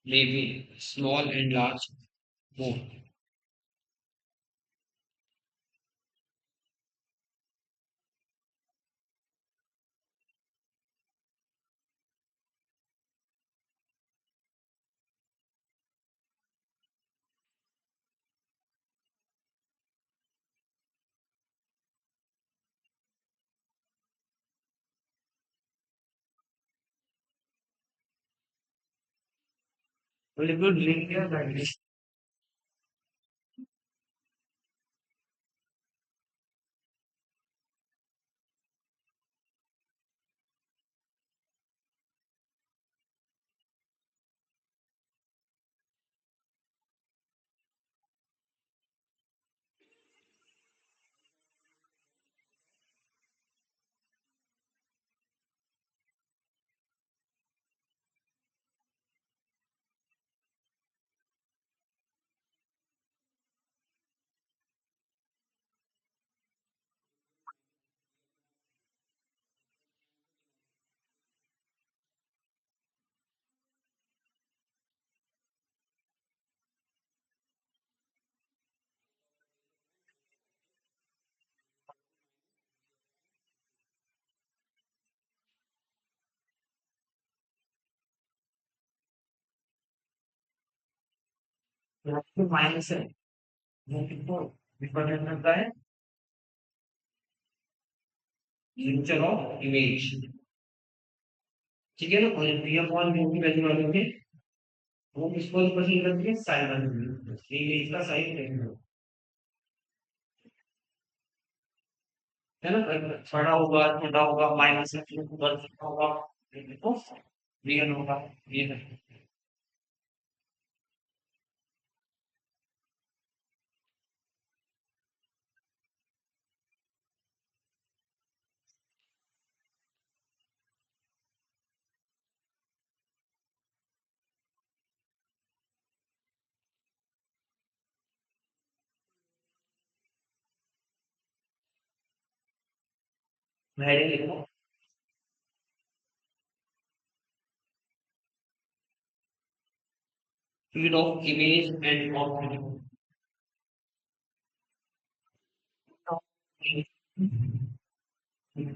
maybe small and large both very good linear language तो माइनस है वो किसको रिप्रेजेंट करता है पिक्चर ऑफ इमेज ठीक है ना और पी अपॉन म्यू की वैल्यू रखेंगे वो किसको रिप्रेजेंट करती है साइन इमेज का साइन देखना है ना बड़ा होगा छोटा होगा माइनस है प्लस होगा तो रियल होगा ये है हेडिंग लिखो feed of image end of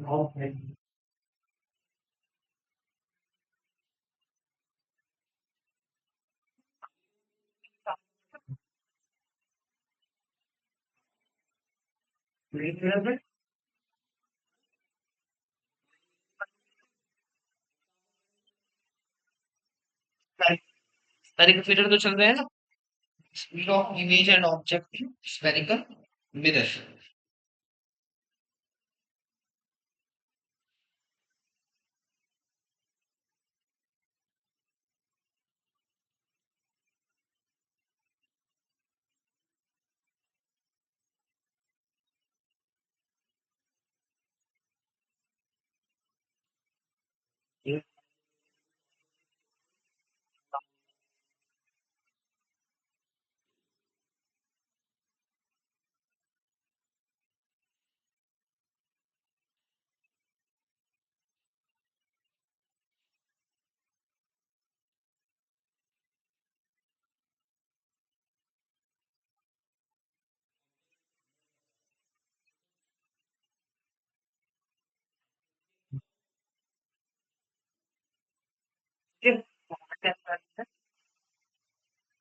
of सारे कंप्यूटर तो चल रहे हैं ना speed of image and object spherical mirror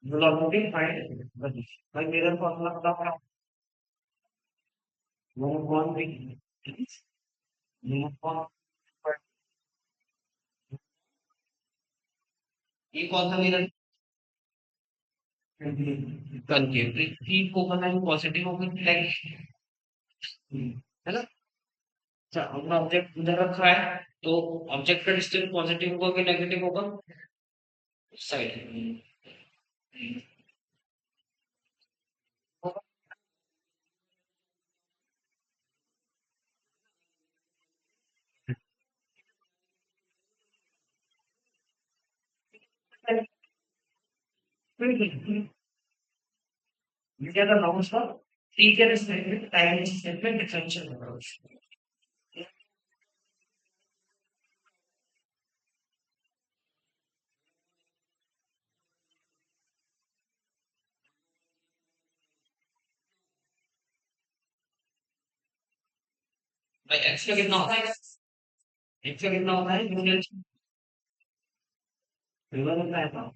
velocity find भाई मेरा फॉर्मूला बताओ वो कौन भी वो कौन ये कौन सा मिरर कनकेव तीन को करना है पॉजिटिव होगा नेगेटिव है ना अच्छा अपना ऑब्जेक्ट उधर रखा है तो ऑब्जेक्ट का डिस्टेंस पॉजिटिव होगा कि नेगेटिव होगा साइड ये क्या करना होगा उसका टी के रिस्पेक्ट में टाइम के रिस्पेक्ट में डिफरेंशियल होगा भाई एक्स का कितना होता है एक्स का कितना होता है यूनियन रिवर होता है ना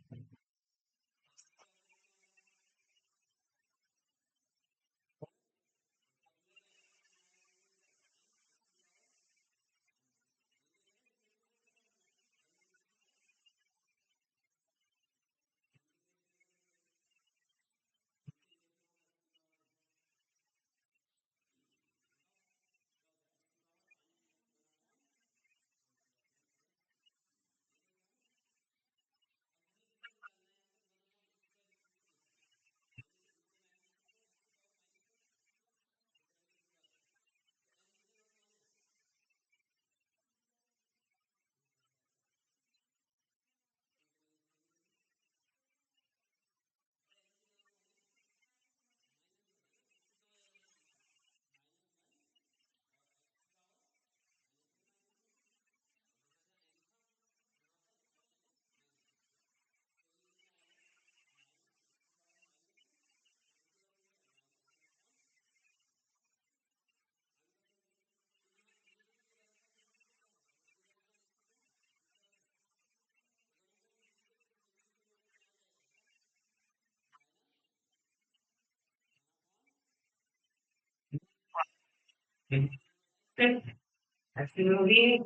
एक्चुअली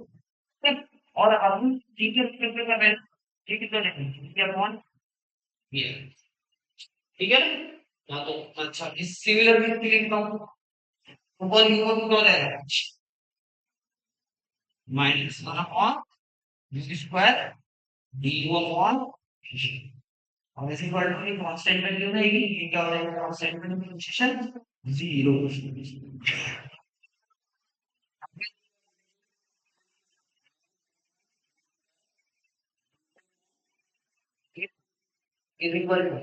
और हम ठीक है कर रहे हैं ठीक है ठीक है कौन ये ठीक है ना हाँ तो अच्छा इस सिमिलर भी लिखता हूँ ऊपर यूं तो क्या हो जाएगा minus one upon this square D you upon और इसी इक्वल टू कांस्टेंट वैल्यू रहेगी ये क्या हो जाएगा constant value position 0 is equal to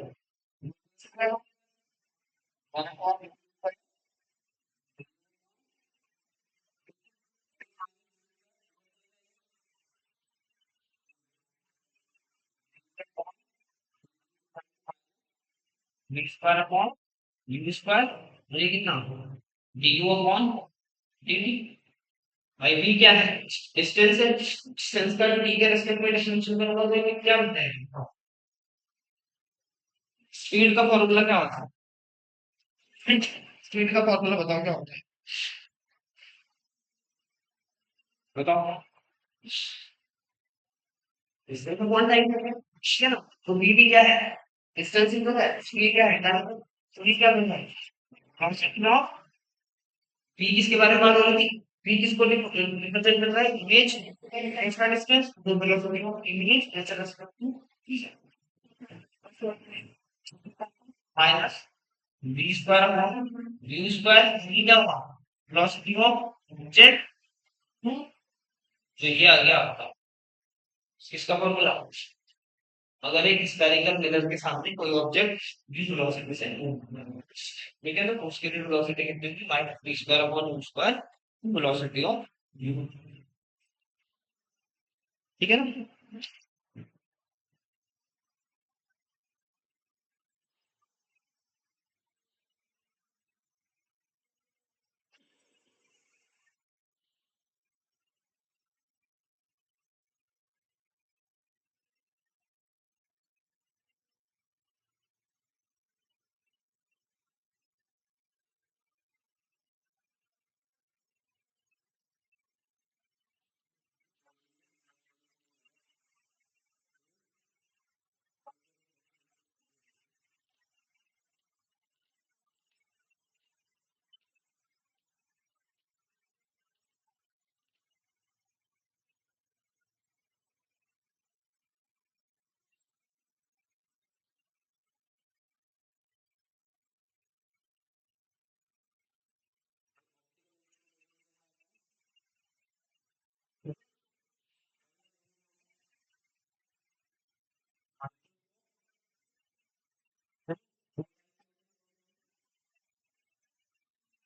one upon v square upon u square और ये कितना du अपॉन dt भाई v क्या है डिस्टेंस है डिस्टेंस का t के रेस्पेक्ट में डिफरेंशियल करोगे तो ये क्या बनता है स्पीड का फॉर्मूला क्या होता है स्पीड का फॉर्मूला बताओ क्या होता है बताओ डिस्टेंस का कौन टाइम है ठीक है ना तो v भी क्या है डिस्टेंस ही तो है स्पीड क्या है टाइम तो v क्या बनता है कांस्टेंट ऑफ v किसके बारे में बात हो रही थी v किसको रिप्रेजेंट कर रहा है इमेज टाइम का डिस्टेंस दो velocity of image natural respect minus v square upon v square v क्या हुआ वेलोसिटी ऑफ ऑब्जेक्ट तो ये आ गया आपका किसका फॉर्मूला अगर एक स्फेरिकल मिरर के सामने कोई ऑब्जेक्ट v वेलोसिटी से मूव ठीक है तो उसके लिए वेलोसिटी कितनी होगी minus v square upon u square velocity of u ठीक है ना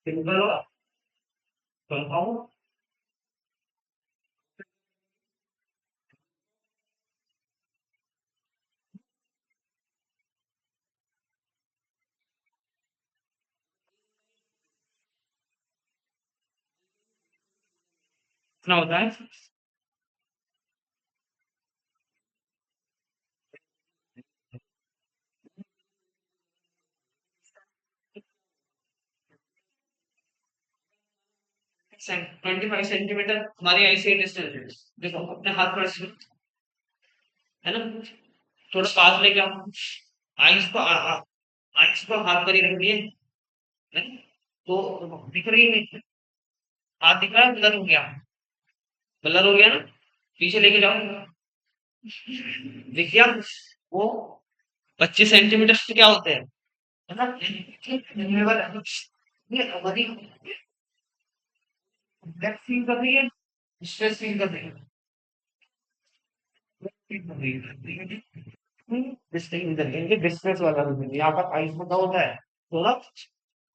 सिंपल हो कंपाउंड कितना होता है 25 सेंटीमीटर हमारी आई से डिस्टेंस है देखो अपने हाथ पर है ना थोड़ा पास लेके आओ आइस को आइस को हाथ पर ही रख दिए है? तो दिख रही नहीं हाथ दिख रहा है ब्लर हो गया ना पीछे लेके जाओ दिख गया वो 25 सेंटीमीटर से क्या होते हैं है ना ये हमारी ब्लैक फील कर रही है स्ट्रेस फील कर रही है फील कर रही है ठीक है जी डिस्टिंग इनके डिस्ट्रेस वाला भी यहाँ पर आइस में क्या होता है थोड़ा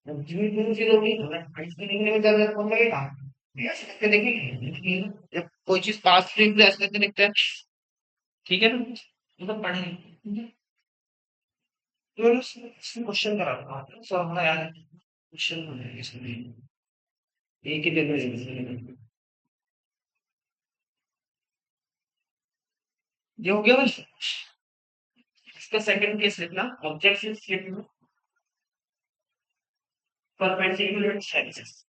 जितनी दूर चीज होगी आइस की दिखने में ज्यादा कौन लगेगा ये ऐसे करके देखेंगे जब कोई चीज पास से ऐसे करके दिखता है ठीक है ना मतलब पढ़ेंगे क्वेश्चन करा सो हमारा याद क्वेश्चन बनेगा इसमें एक ही दिन में ये हो गया बस इसका सेकंड केस लिखना ऑब्जेक्ट इज परपेंडिकुलर एक्सिस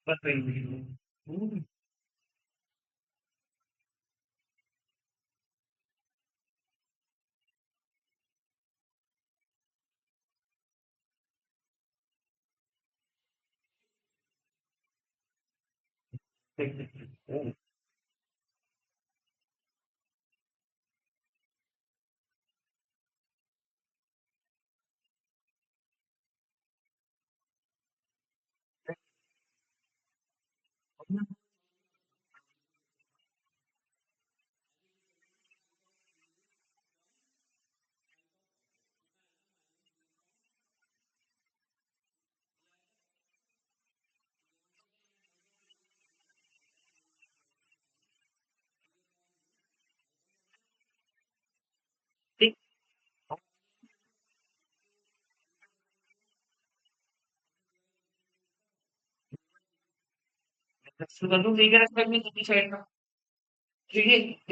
बस वही। हम्म, ठीक है। ठीक है, सुबह तो ठीक है, रेस्पेक्ट में दूसरी साइड का। तो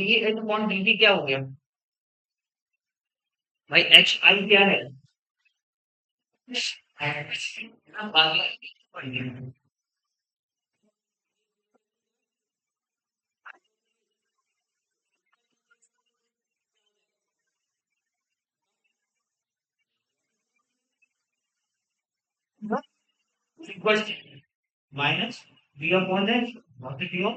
ये एच बॉन्ड डी क्या हो गया भाई? एच आई क्या है? Request minus B upon H quantity of.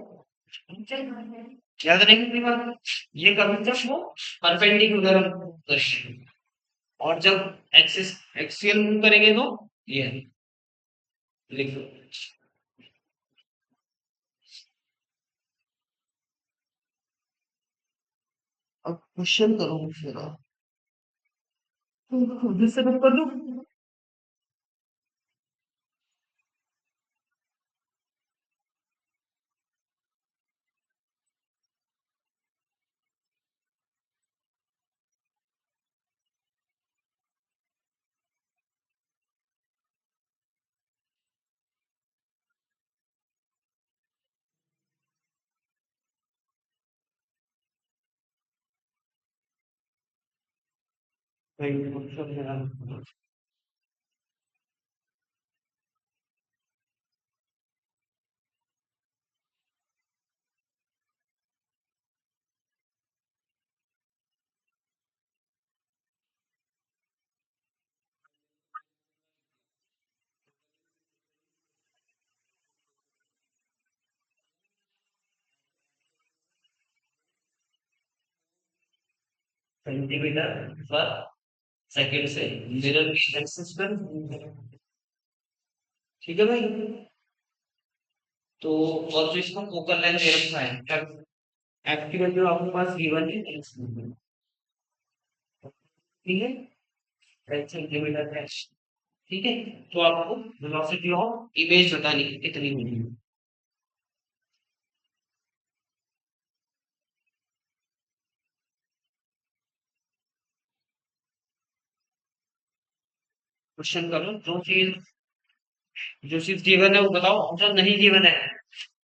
याद रखेंगे अपनी बात। ये कभी जब वो परपेंडिकुलर हम करेंगे, और जब एक्सिस एक्सियल मूव करेंगे तो ये लिख लो। अब क्वेश्चन करो मुझसे ना, खुद से मैं कर दूं। भाई क्वेश्चन मेरा सेंटीमीटर पर सेकंड से मिरर की एक्सिस पर। ठीक है भाई। तो और जो इसका फोकल लेंथ दे रखा है, एफ की वैल्यू आपके पास गिवन है, ठीक है, 10 सेंटीमीटर है। ठीक है, तो आपको वेलोसिटी ऑफ इमेज बतानी है कितनी होगी। क्वेश्चन करो, जो चीज जीवन है वो बताओ, और जो नहीं जीवन है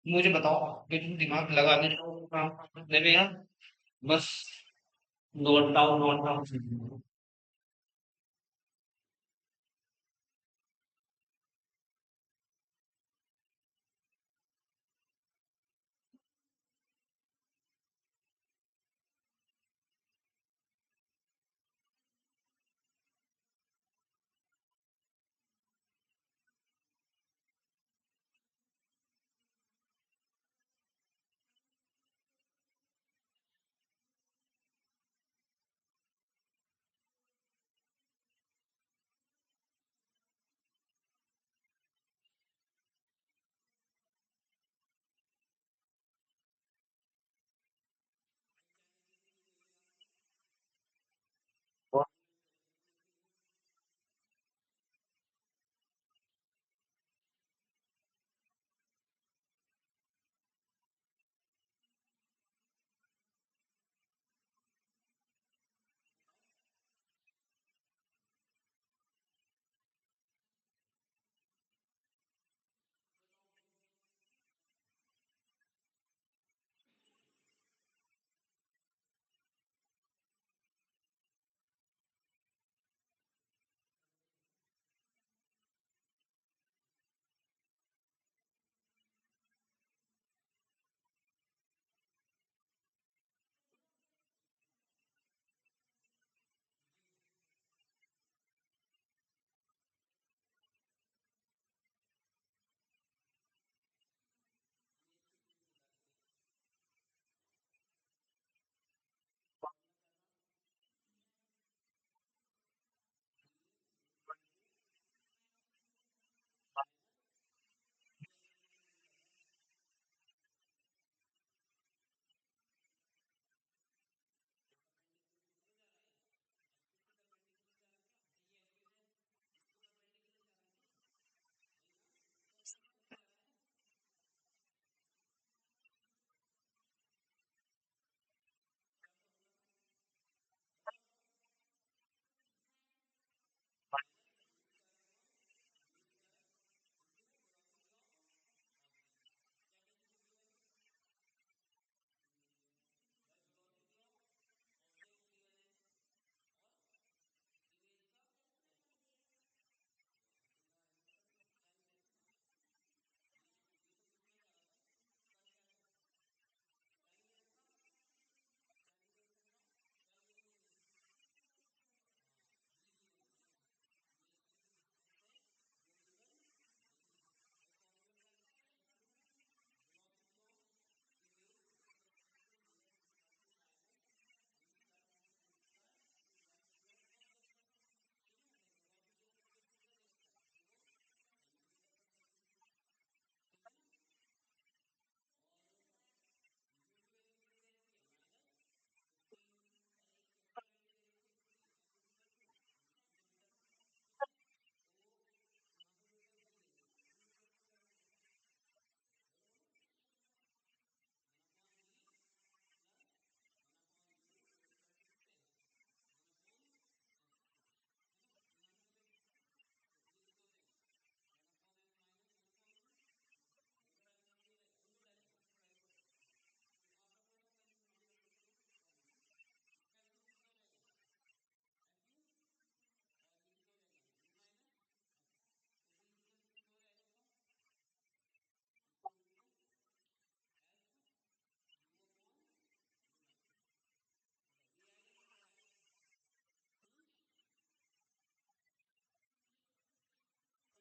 मुझे बताओ, कि तुम दिमाग लगा के जो काम ले लेगा, बस नोट डाउन नोट डाउन।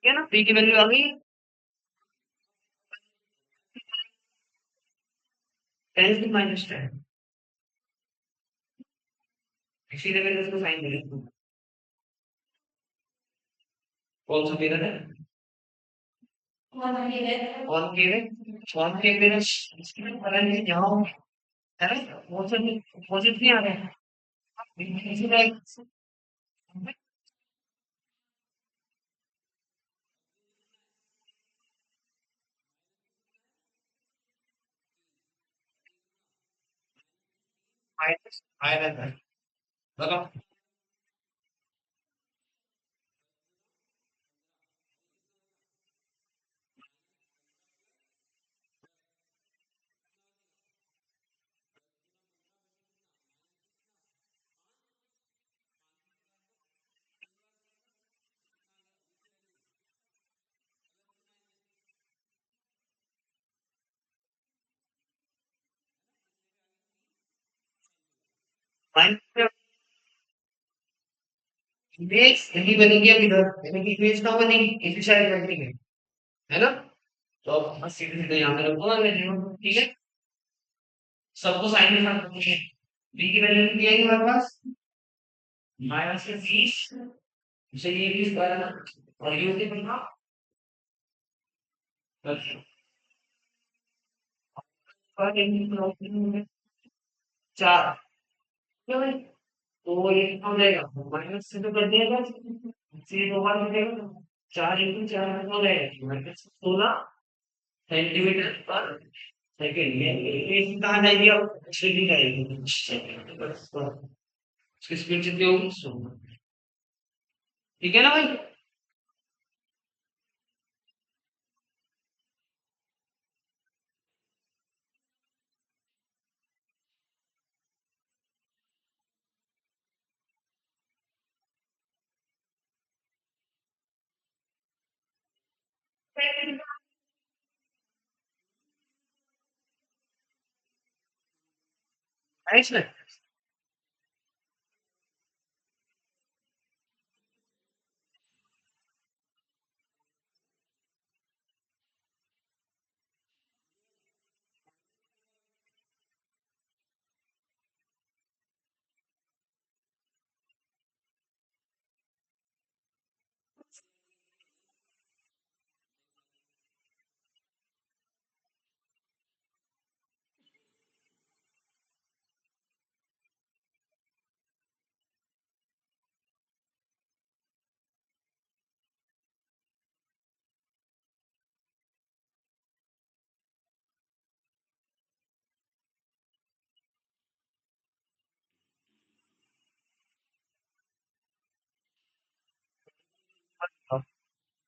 ठीक है ना, p की वैल्यू आ गई 10⁻10। इसीलिए मैंने उसको साइन दे दिया। कौन सा मिरर है? कौन के है? कौन के मिरर? इसकी करंट यहाँ है ना, पॉजिटिव नहीं आ रहा है। इसीलिए माइनस आयरन है। बताओ। माइनस इमेज नहीं बनेगी अब इधर, यानी कि इमेज कहाँ बनेगी, इसी साइड बनेगी, है ना। तो अब मैं सीधे सीधे यहाँ पे रखूंगा मैं जीरो, ठीक है। सबको साइन में रख दूंगा। बी की वैल्यू कितनी आएगी हमारे पास? -20। इसे ये भी स्क्वायर है ना, और ये होती है पर 4। क्यों भाई? तो ये कितना हो जाएगा, माइनस से तो कर दिया था, से 2 बार हो जाएगा। 4 × 4 कितना हो जाएगा, -16 सेंटीमीटर पर सेकेंड। ये कहाँ जाएगी अब, स्पीड जाएगी, उसकी स्पीड कितनी होगी 16। ठीक है ना भाई। है इसमें।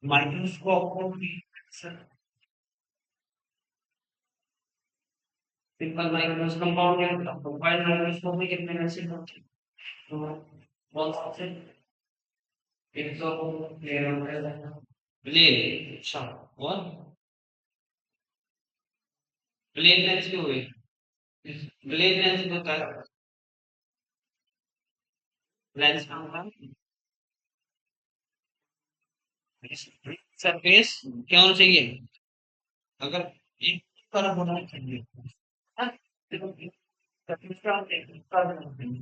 माइक्रोस्कोप सिंपल माइक्रोस्कोप कंपाउंड क्या होता है, प्रोफाइल माइक्रोस्कोप में कितने ऐसे होते हैं, तो बहुत सबसे एक तो क्लियर होता है प्लेन। अच्छा, और प्लेन लेंस क्यों हुए, प्लेन लेंस होता है, लेंस का होता है सरफेस क्या होना चाहिए, अगर एक तरफ होना चाहिए, हाँ, देखो सरफेस का एक तरफ होना चाहिए,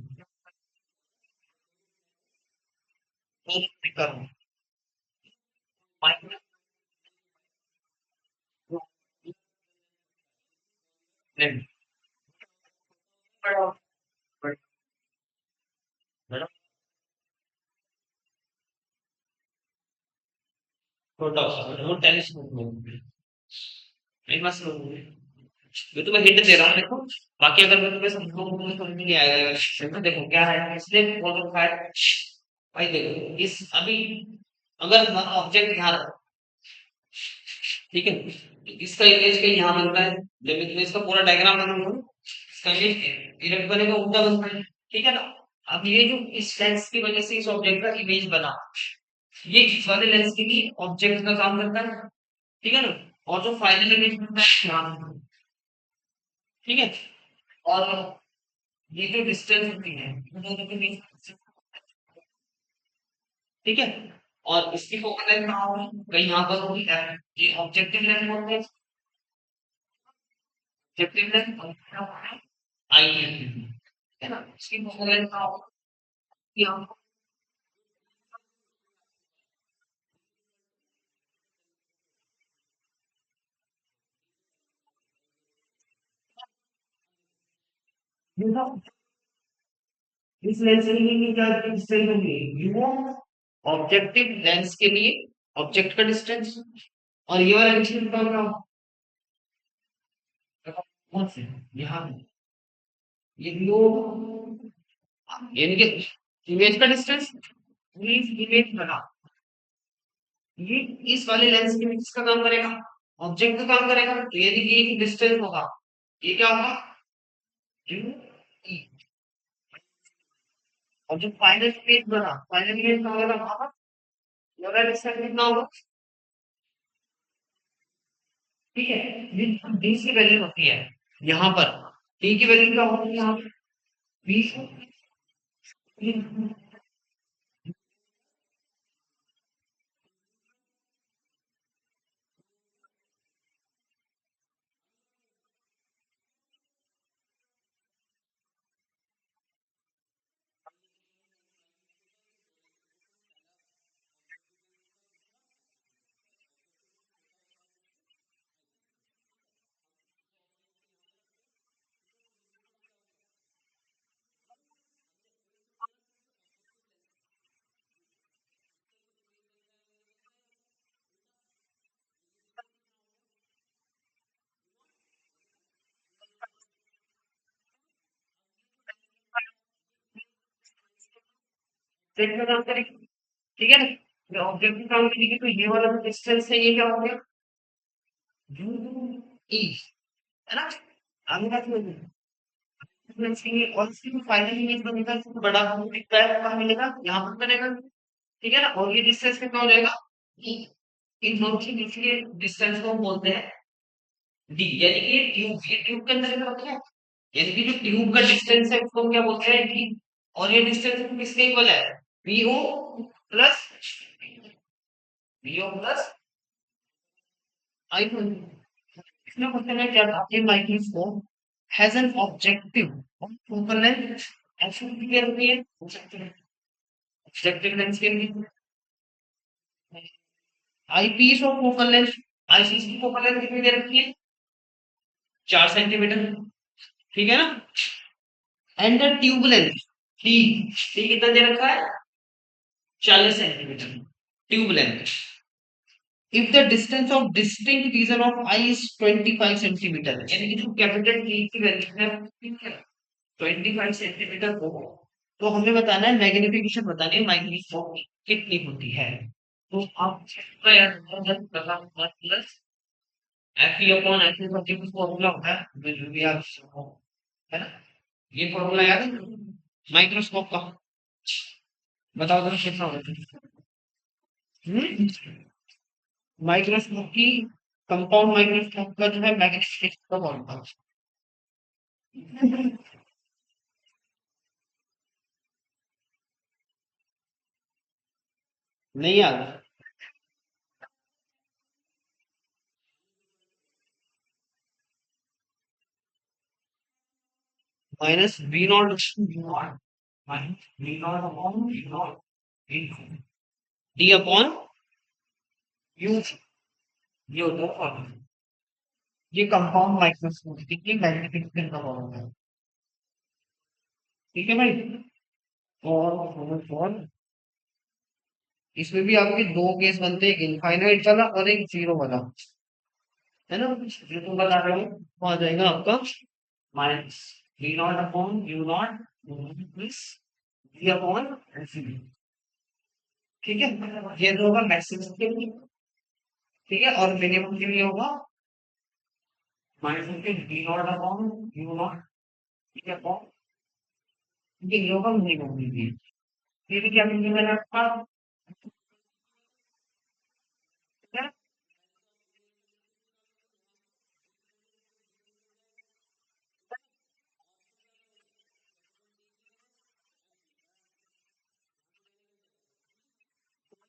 तो दिक्कत माइक्रो लेंस बड़ा बड़ा छोटा वो टेलीस्कोप में एक बात सुनो, मैं तुम्हें हिंट दे रहा हूँ देखो, बाकी अगर मैं तुम्हें समझाऊँ तो तुम्हें समझ नहीं आएगा, इसमें देखो क्या है, इसलिए बोल रखा है भाई, देखो इस अभी अगर ऑब्जेक्ट यहाँ रखो, ठीक है, तो इसका इमेज कहीं यहाँ बनता है, जब मैं तुम्हें इसका पूरा डायग्राम बनाऊंगा इसका इमेज डायरेक्ट बनेगा, उल्टा बनता है, ठीक है ना। अब ये जो इस लेंस की वजह से इस ऑब्जेक्ट का इमेज बना, ये इस वाले लेंस के लिए ऑब्जेक्ट का काम करता है, ठीक है ना। और जो फाइनल इमेज बनता है यहाँ, ठीक है। और ये जो डिस्टेंस होती है उन दोनों के बीच, ठीक है। और इसकी फोकल लेंथ कहाँ होगी, कहीं यहाँ पर होगी, ये ऑब्जेक्टिव लेंथ बोलते हैं। ऑब्जेक्टिव लेंथ आई है ना, इसकी फोकल लेंथ कहाँ होगी, यहाँ। इस लेंस के लिए क्या डिस्टेंस होगी, यू ऑब्जेक्टिव लेंस के लिए ऑब्जेक्ट का डिस्टेंस, और ये वाला डिस्टेंस कौन सा, कौन से, यहाँ ये लो, यानी कि इमेज का डिस्टेंस, इमेज इमेज बना, ये इस वाले लेंस के लिए किसका काम करेगा, ऑब्जेक्ट का काम करेगा। तो यदि ये एक डिस्टेंस होगा, ये क्या होगा, यू ई। और जो फाइनल इमेज बना, फाइनल इमेज का होगा वहां पर, ये वाला डिस्टेंस कितना होगा, ठीक है। ये डी की वैल्यू होती है यहाँ पर, डी की वैल्यू क्या होती है यहाँ पर, 20। ऑब्जेक्ट का काम करेगी, ठीक है ना, ऑब्जेक्ट का काम करेगी, तो ये वाला जो डिस्टेंस है ये क्या हो गया, यू ई, है ना। आगे बात में और इसकी फाइनल इमेज बनेगा, इसको बड़ा हम दिखता है कहाँ मिलेगा, यहाँ पर बनेगा, ठीक है ना। और ये डिस्टेंस कितना हो जाएगा, ई। इन दोनों के बीच के डिस्टेंस को हम बोलते हैं डी, यानी कि ये ट्यूब के अंदर क्या होता है, यानी कि जो ट्यूब का डिस्टेंस है उसको हम क्या बोलते हैं, डी। और ये डिस्टेंस किसके इक्वल है, वीओ प्लस, वीओ प्लस आई। इसमें क्वेश्चन है क्या था, a microscope has an objective of focal length ऐसे कितनी रखनी है, ऑब्जेक्टिव लेंस के लिए eyepiece of focal length, eyepiece की फोकल लेंथ कितनी दे रखी है, 4 सेंटीमीटर, ठीक है ना। And the tube length, T, T कितना दे रखा है, 40 centimetre tube length. If the distance of distinct region of eye is 25 centimetre, यानी कि जो कैपिटल टी की वैल्यू है 25 सेंटीमीटर हो, तो हमें बताना है मैग्निफिकेशन बतानी है माइक्रोस्कोप की कितनी होती है। तो आप plus F E upon F E करके कुछ फॉर्मूला होता है जो भी आप, है ना, ये फॉर्मूला याद है माइक्रोस्कोप का, बताओ तो कितना होता है माइक्रोस्कोप की, कंपाउंड माइक्रोस्कोप का जो है मैग्निफिकेशन का फॉर्मूला। नहीं याद, minus B not B not minus B not upon B not D upon U, ये होता है फॉर्मूला। ये कंपाउंड माइक्रोस्कोप की मैग्निफिकेशन का फॉर्मूला है, ठीक है भाई। और इसमें भी आपके दो केस बनते हैं, एक इनफाइनाइट वाला और एक जीरो वाला, है ना। जो तुम बता रहे हो वो आ जाएगा आपका minus B not upon U naught plus D upon C, ठीक है। ये तो होगा मैक्सिमम के लिए, ठीक है, और मिनिमम के लिए होगा minus B not upon U naught, ठीक है, अपॉन ये होगा मिनिमम के लिए। ये भी क्या मिलेगा मैंने आपका, ठीक है?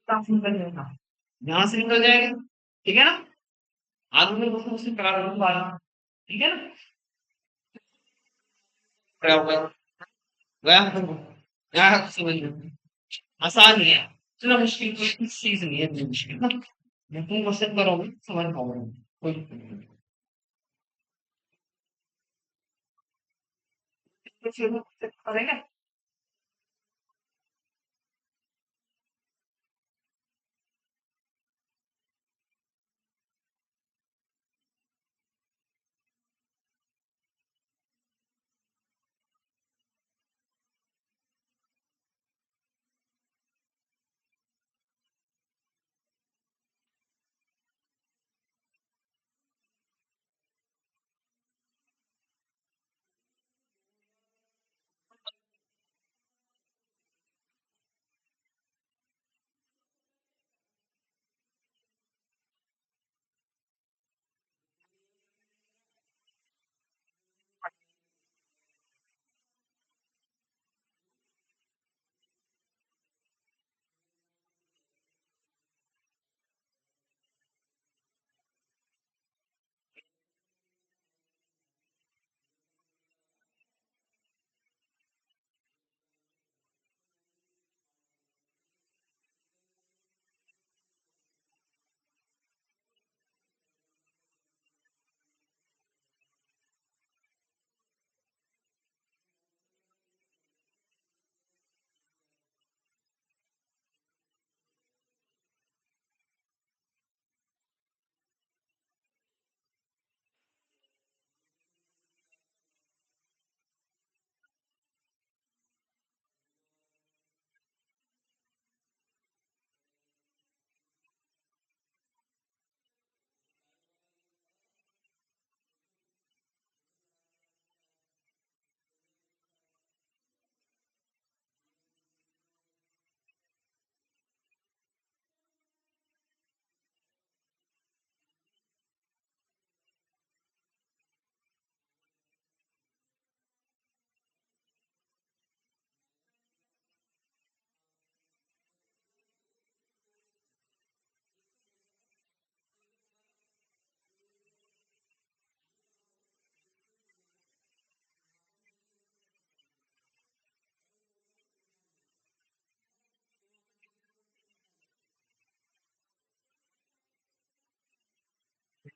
कहाँ से निकल जाएगा? यहाँ से निकल जाएगा। ठीक है ना? आगे में उसमें उससे करा दूंगा। ठीक है ना? क्या होगा? गया यहाँ समझ लो। आसान ही है। इतना मुश्किल कोई कुछ चीज नहीं है, इतनी मुश्किल ना। मैं तुम मुझसे करोगे समझ पाओगे। कोई फिर करेंगे।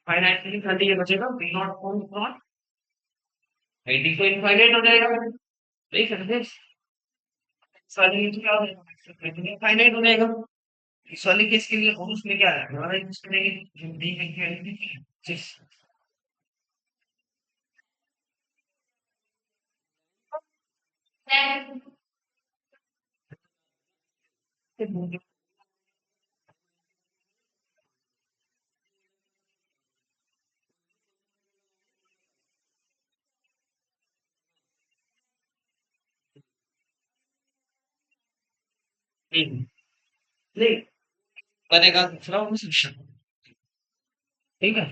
फाइनाइटली खाली ये बचेगा B naught form naught. ID को इनफाइनाइट हो जाएगा। देख सकते हैं। सारी ये तो क्या हो जाएगा? इनफाइनाइट हो जाएगा। इस वाले केस के लिए हम उसमें क्या है हमारा यूज करेंगे डी की जिस नहीं बनेगा दूसरा सेक्शन। ठीक है।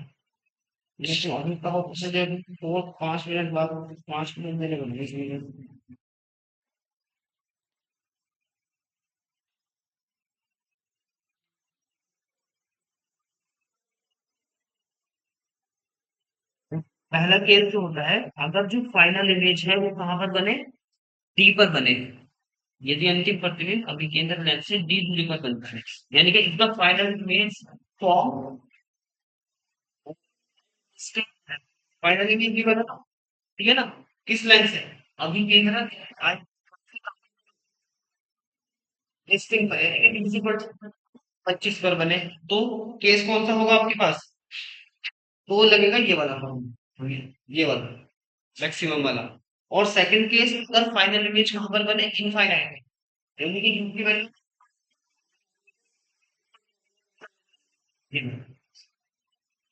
जैसे अभी कहो मुझे वो 5 मिनट बाद 5 मिनट मेरे बनेंगे 20 मिनट। पहला केस जो होता है अगर जो फाइनल इमेज है वो कहाँ पर बने? डी पर बने। यदि अंतिम प्रतिबिंब अभिकेंद्र लेंस से डी दूरी पर बनता है, यानी कि इसका final image form final image भी बना। ठीक है ना? किस लेंस से? अभिकेंद्र लिस्टिंग पर यानी कि डीसी पर 25 पर बने। तो केस कौन सा होगा आपके पास? तो लगेगा ये वाला फॉर्म, ये वाला मैक्सिमम वाला। और सेकंड केस अगर फाइनल इमेज कहां पर बने? इनफाइनाइट में, यानी कि यू की वैल्यू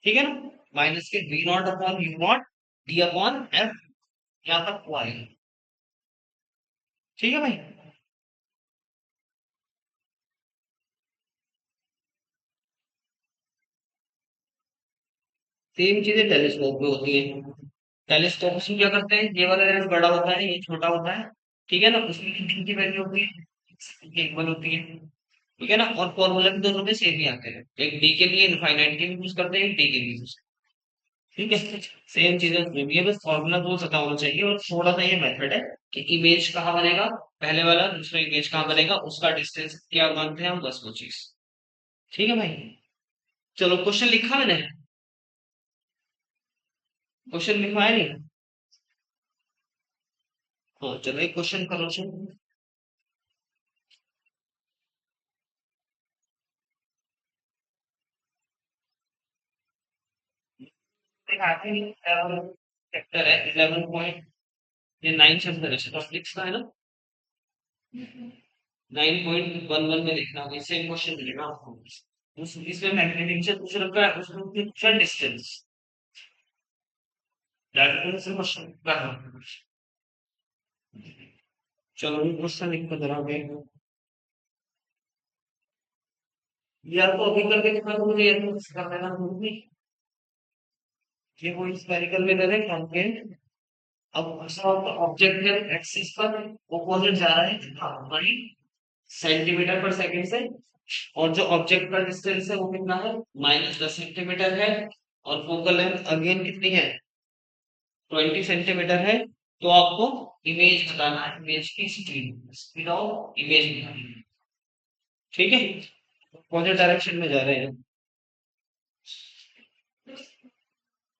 ठीक है ना? माइनस के V naught upon U naught D upon F यहाँ तक वाई। ठीक है भाई। सेम चीजें टेलीस्कोप में होती है। टेलीस्कोप में क्या करते हैं, ये वाला लेंस बड़ा होता है ये छोटा होता है। ठीक है ना? उसमें डी की वैल्यू होती है इक्वल होती है। ठीक है ना, और फॉर्मूला भी दोनों में सेम ही आते हैं, एक डी के लिए इनफाइनाइट के लिए यूज करते हैं, एक डी के लिए यूज। ठीक है, सेम चीजें उसमें भी है, बस फॉर्मूला तो पता होना चाहिए, और थोड़ा सा ये मेथड है कि इमेज कहाँ बनेगा, पहले वाला दूसरा इमेज कहाँ बनेगा, उसका डिस्टेंस क्या मानते हैं हम, बस वो चीज। ठीक है भाई, चलो क्वेश्चन लिखा मैंने, क्वेश्चन लिखवाया नहीं। हाँ चलो एक क्वेश्चन करो चलो। चैप्टर है 11 पॉइंट, ये 9 चैप्टर है, टॉपिक्स का है ना, 9.11 में लिखना होगा, सेम क्वेश्चन मिलेगा आपको। इसमें मैग्नेटिक से पूछ रखा है, उसमें पूछा डिस्टेंस, डायरेक्ट से क्वेश्चन करना। चलो ये क्वेश्चन लिख कर जरा मैं, या तो अभी करके दिखा दो मुझे, या तो कर देना खुद भी। ये कोई स्फेरिकल मिरर है कॉन्केव, अब ऑब्जेक्ट है एक्सिस पर ऑपोजिट जा रहा है, हाँ, सेंटीमीटर पर सेकंड से, और जो ऑब्जेक्ट का डिस्टेंस है वो कितना है, -10 सेंटीमीटर है, और फोकल लेंथ अगेन कितनी है, 20 सेंटीमीटर है। तो आपको इमेज बताना है, इमेज की स्पीड, स्पीड ऑफ इमेज बतानी है। ठीक है, कौन से डायरेक्शन में जा रहे हैं,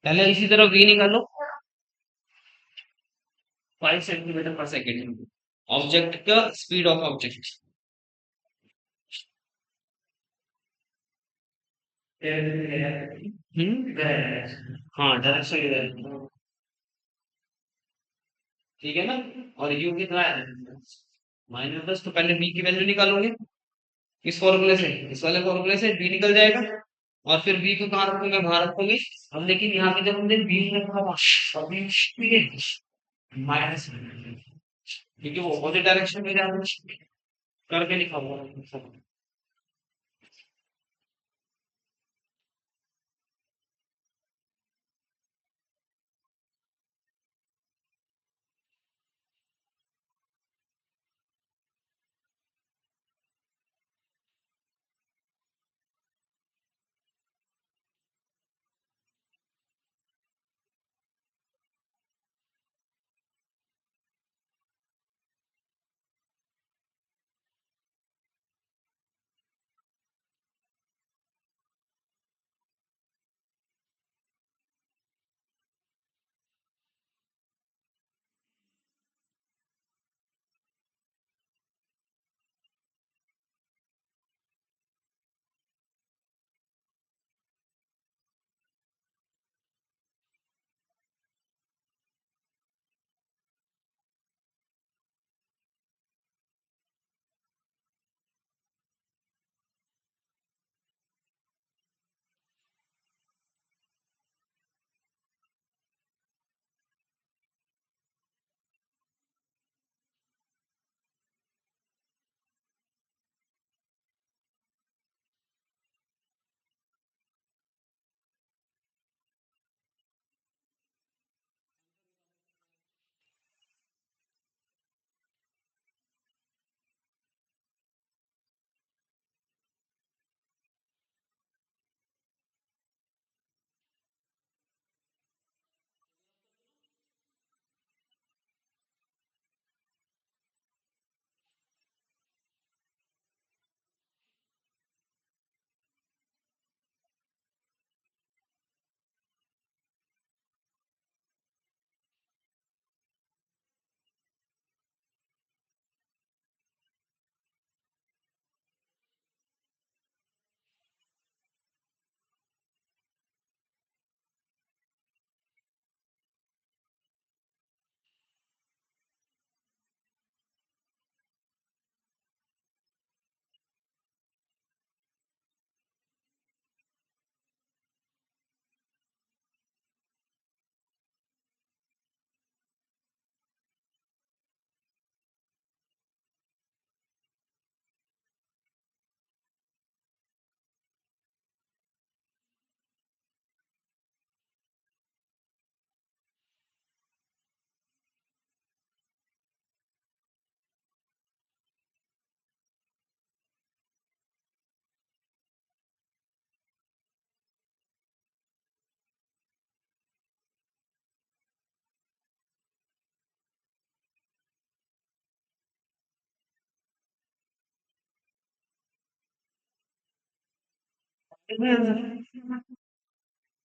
पहले इसी तरह वी निकालो, 5 सेंटीमीटर पर सेकेंड, ऑब्जेक्ट का स्पीड ऑफ ऑब्जेक्ट। हाँ डायरेक्शन, ठीक है ना, और यू कितना है, -10, तो पहले बी की वैल्यू निकालोगे, इस फॉर्मूले से, इस वाले फॉर्मूले से बी निकल जाएगा, और फिर बी को कहाँ रखोगे, वहां रखोगे। अब लेकिन यहाँ पे जब हमने बी रखा था, अभी ठीक है, माइनस, क्योंकि वो अपोजिट डायरेक्शन में जा रहा है, करके लिखा हुआ है।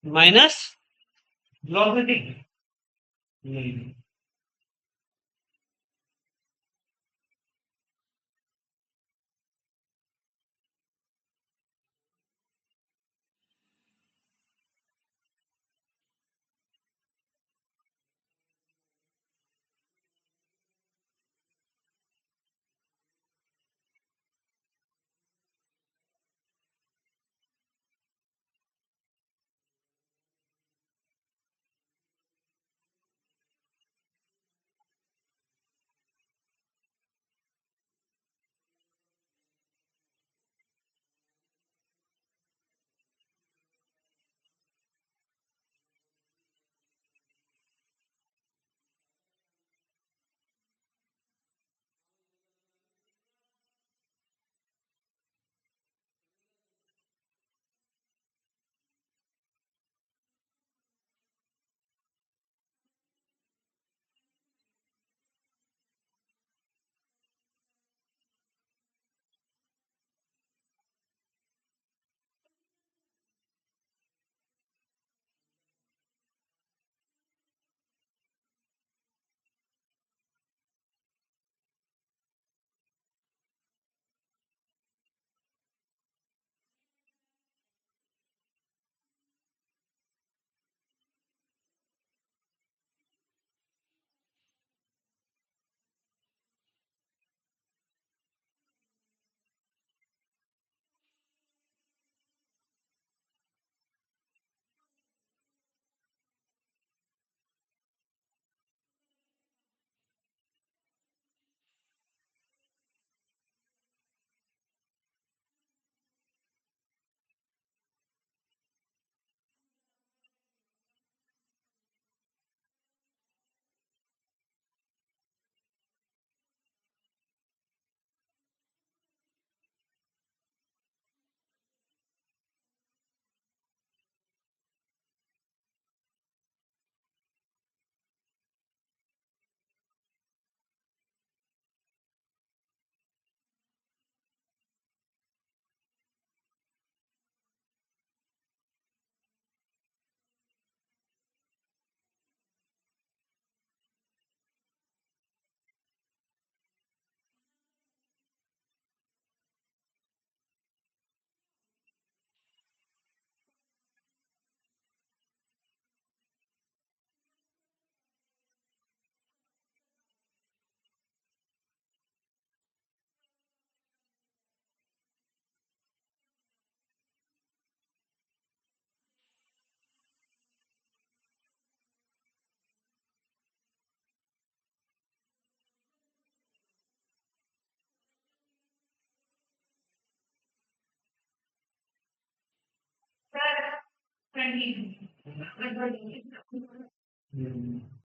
माइनस वेलोसिटी नहीं।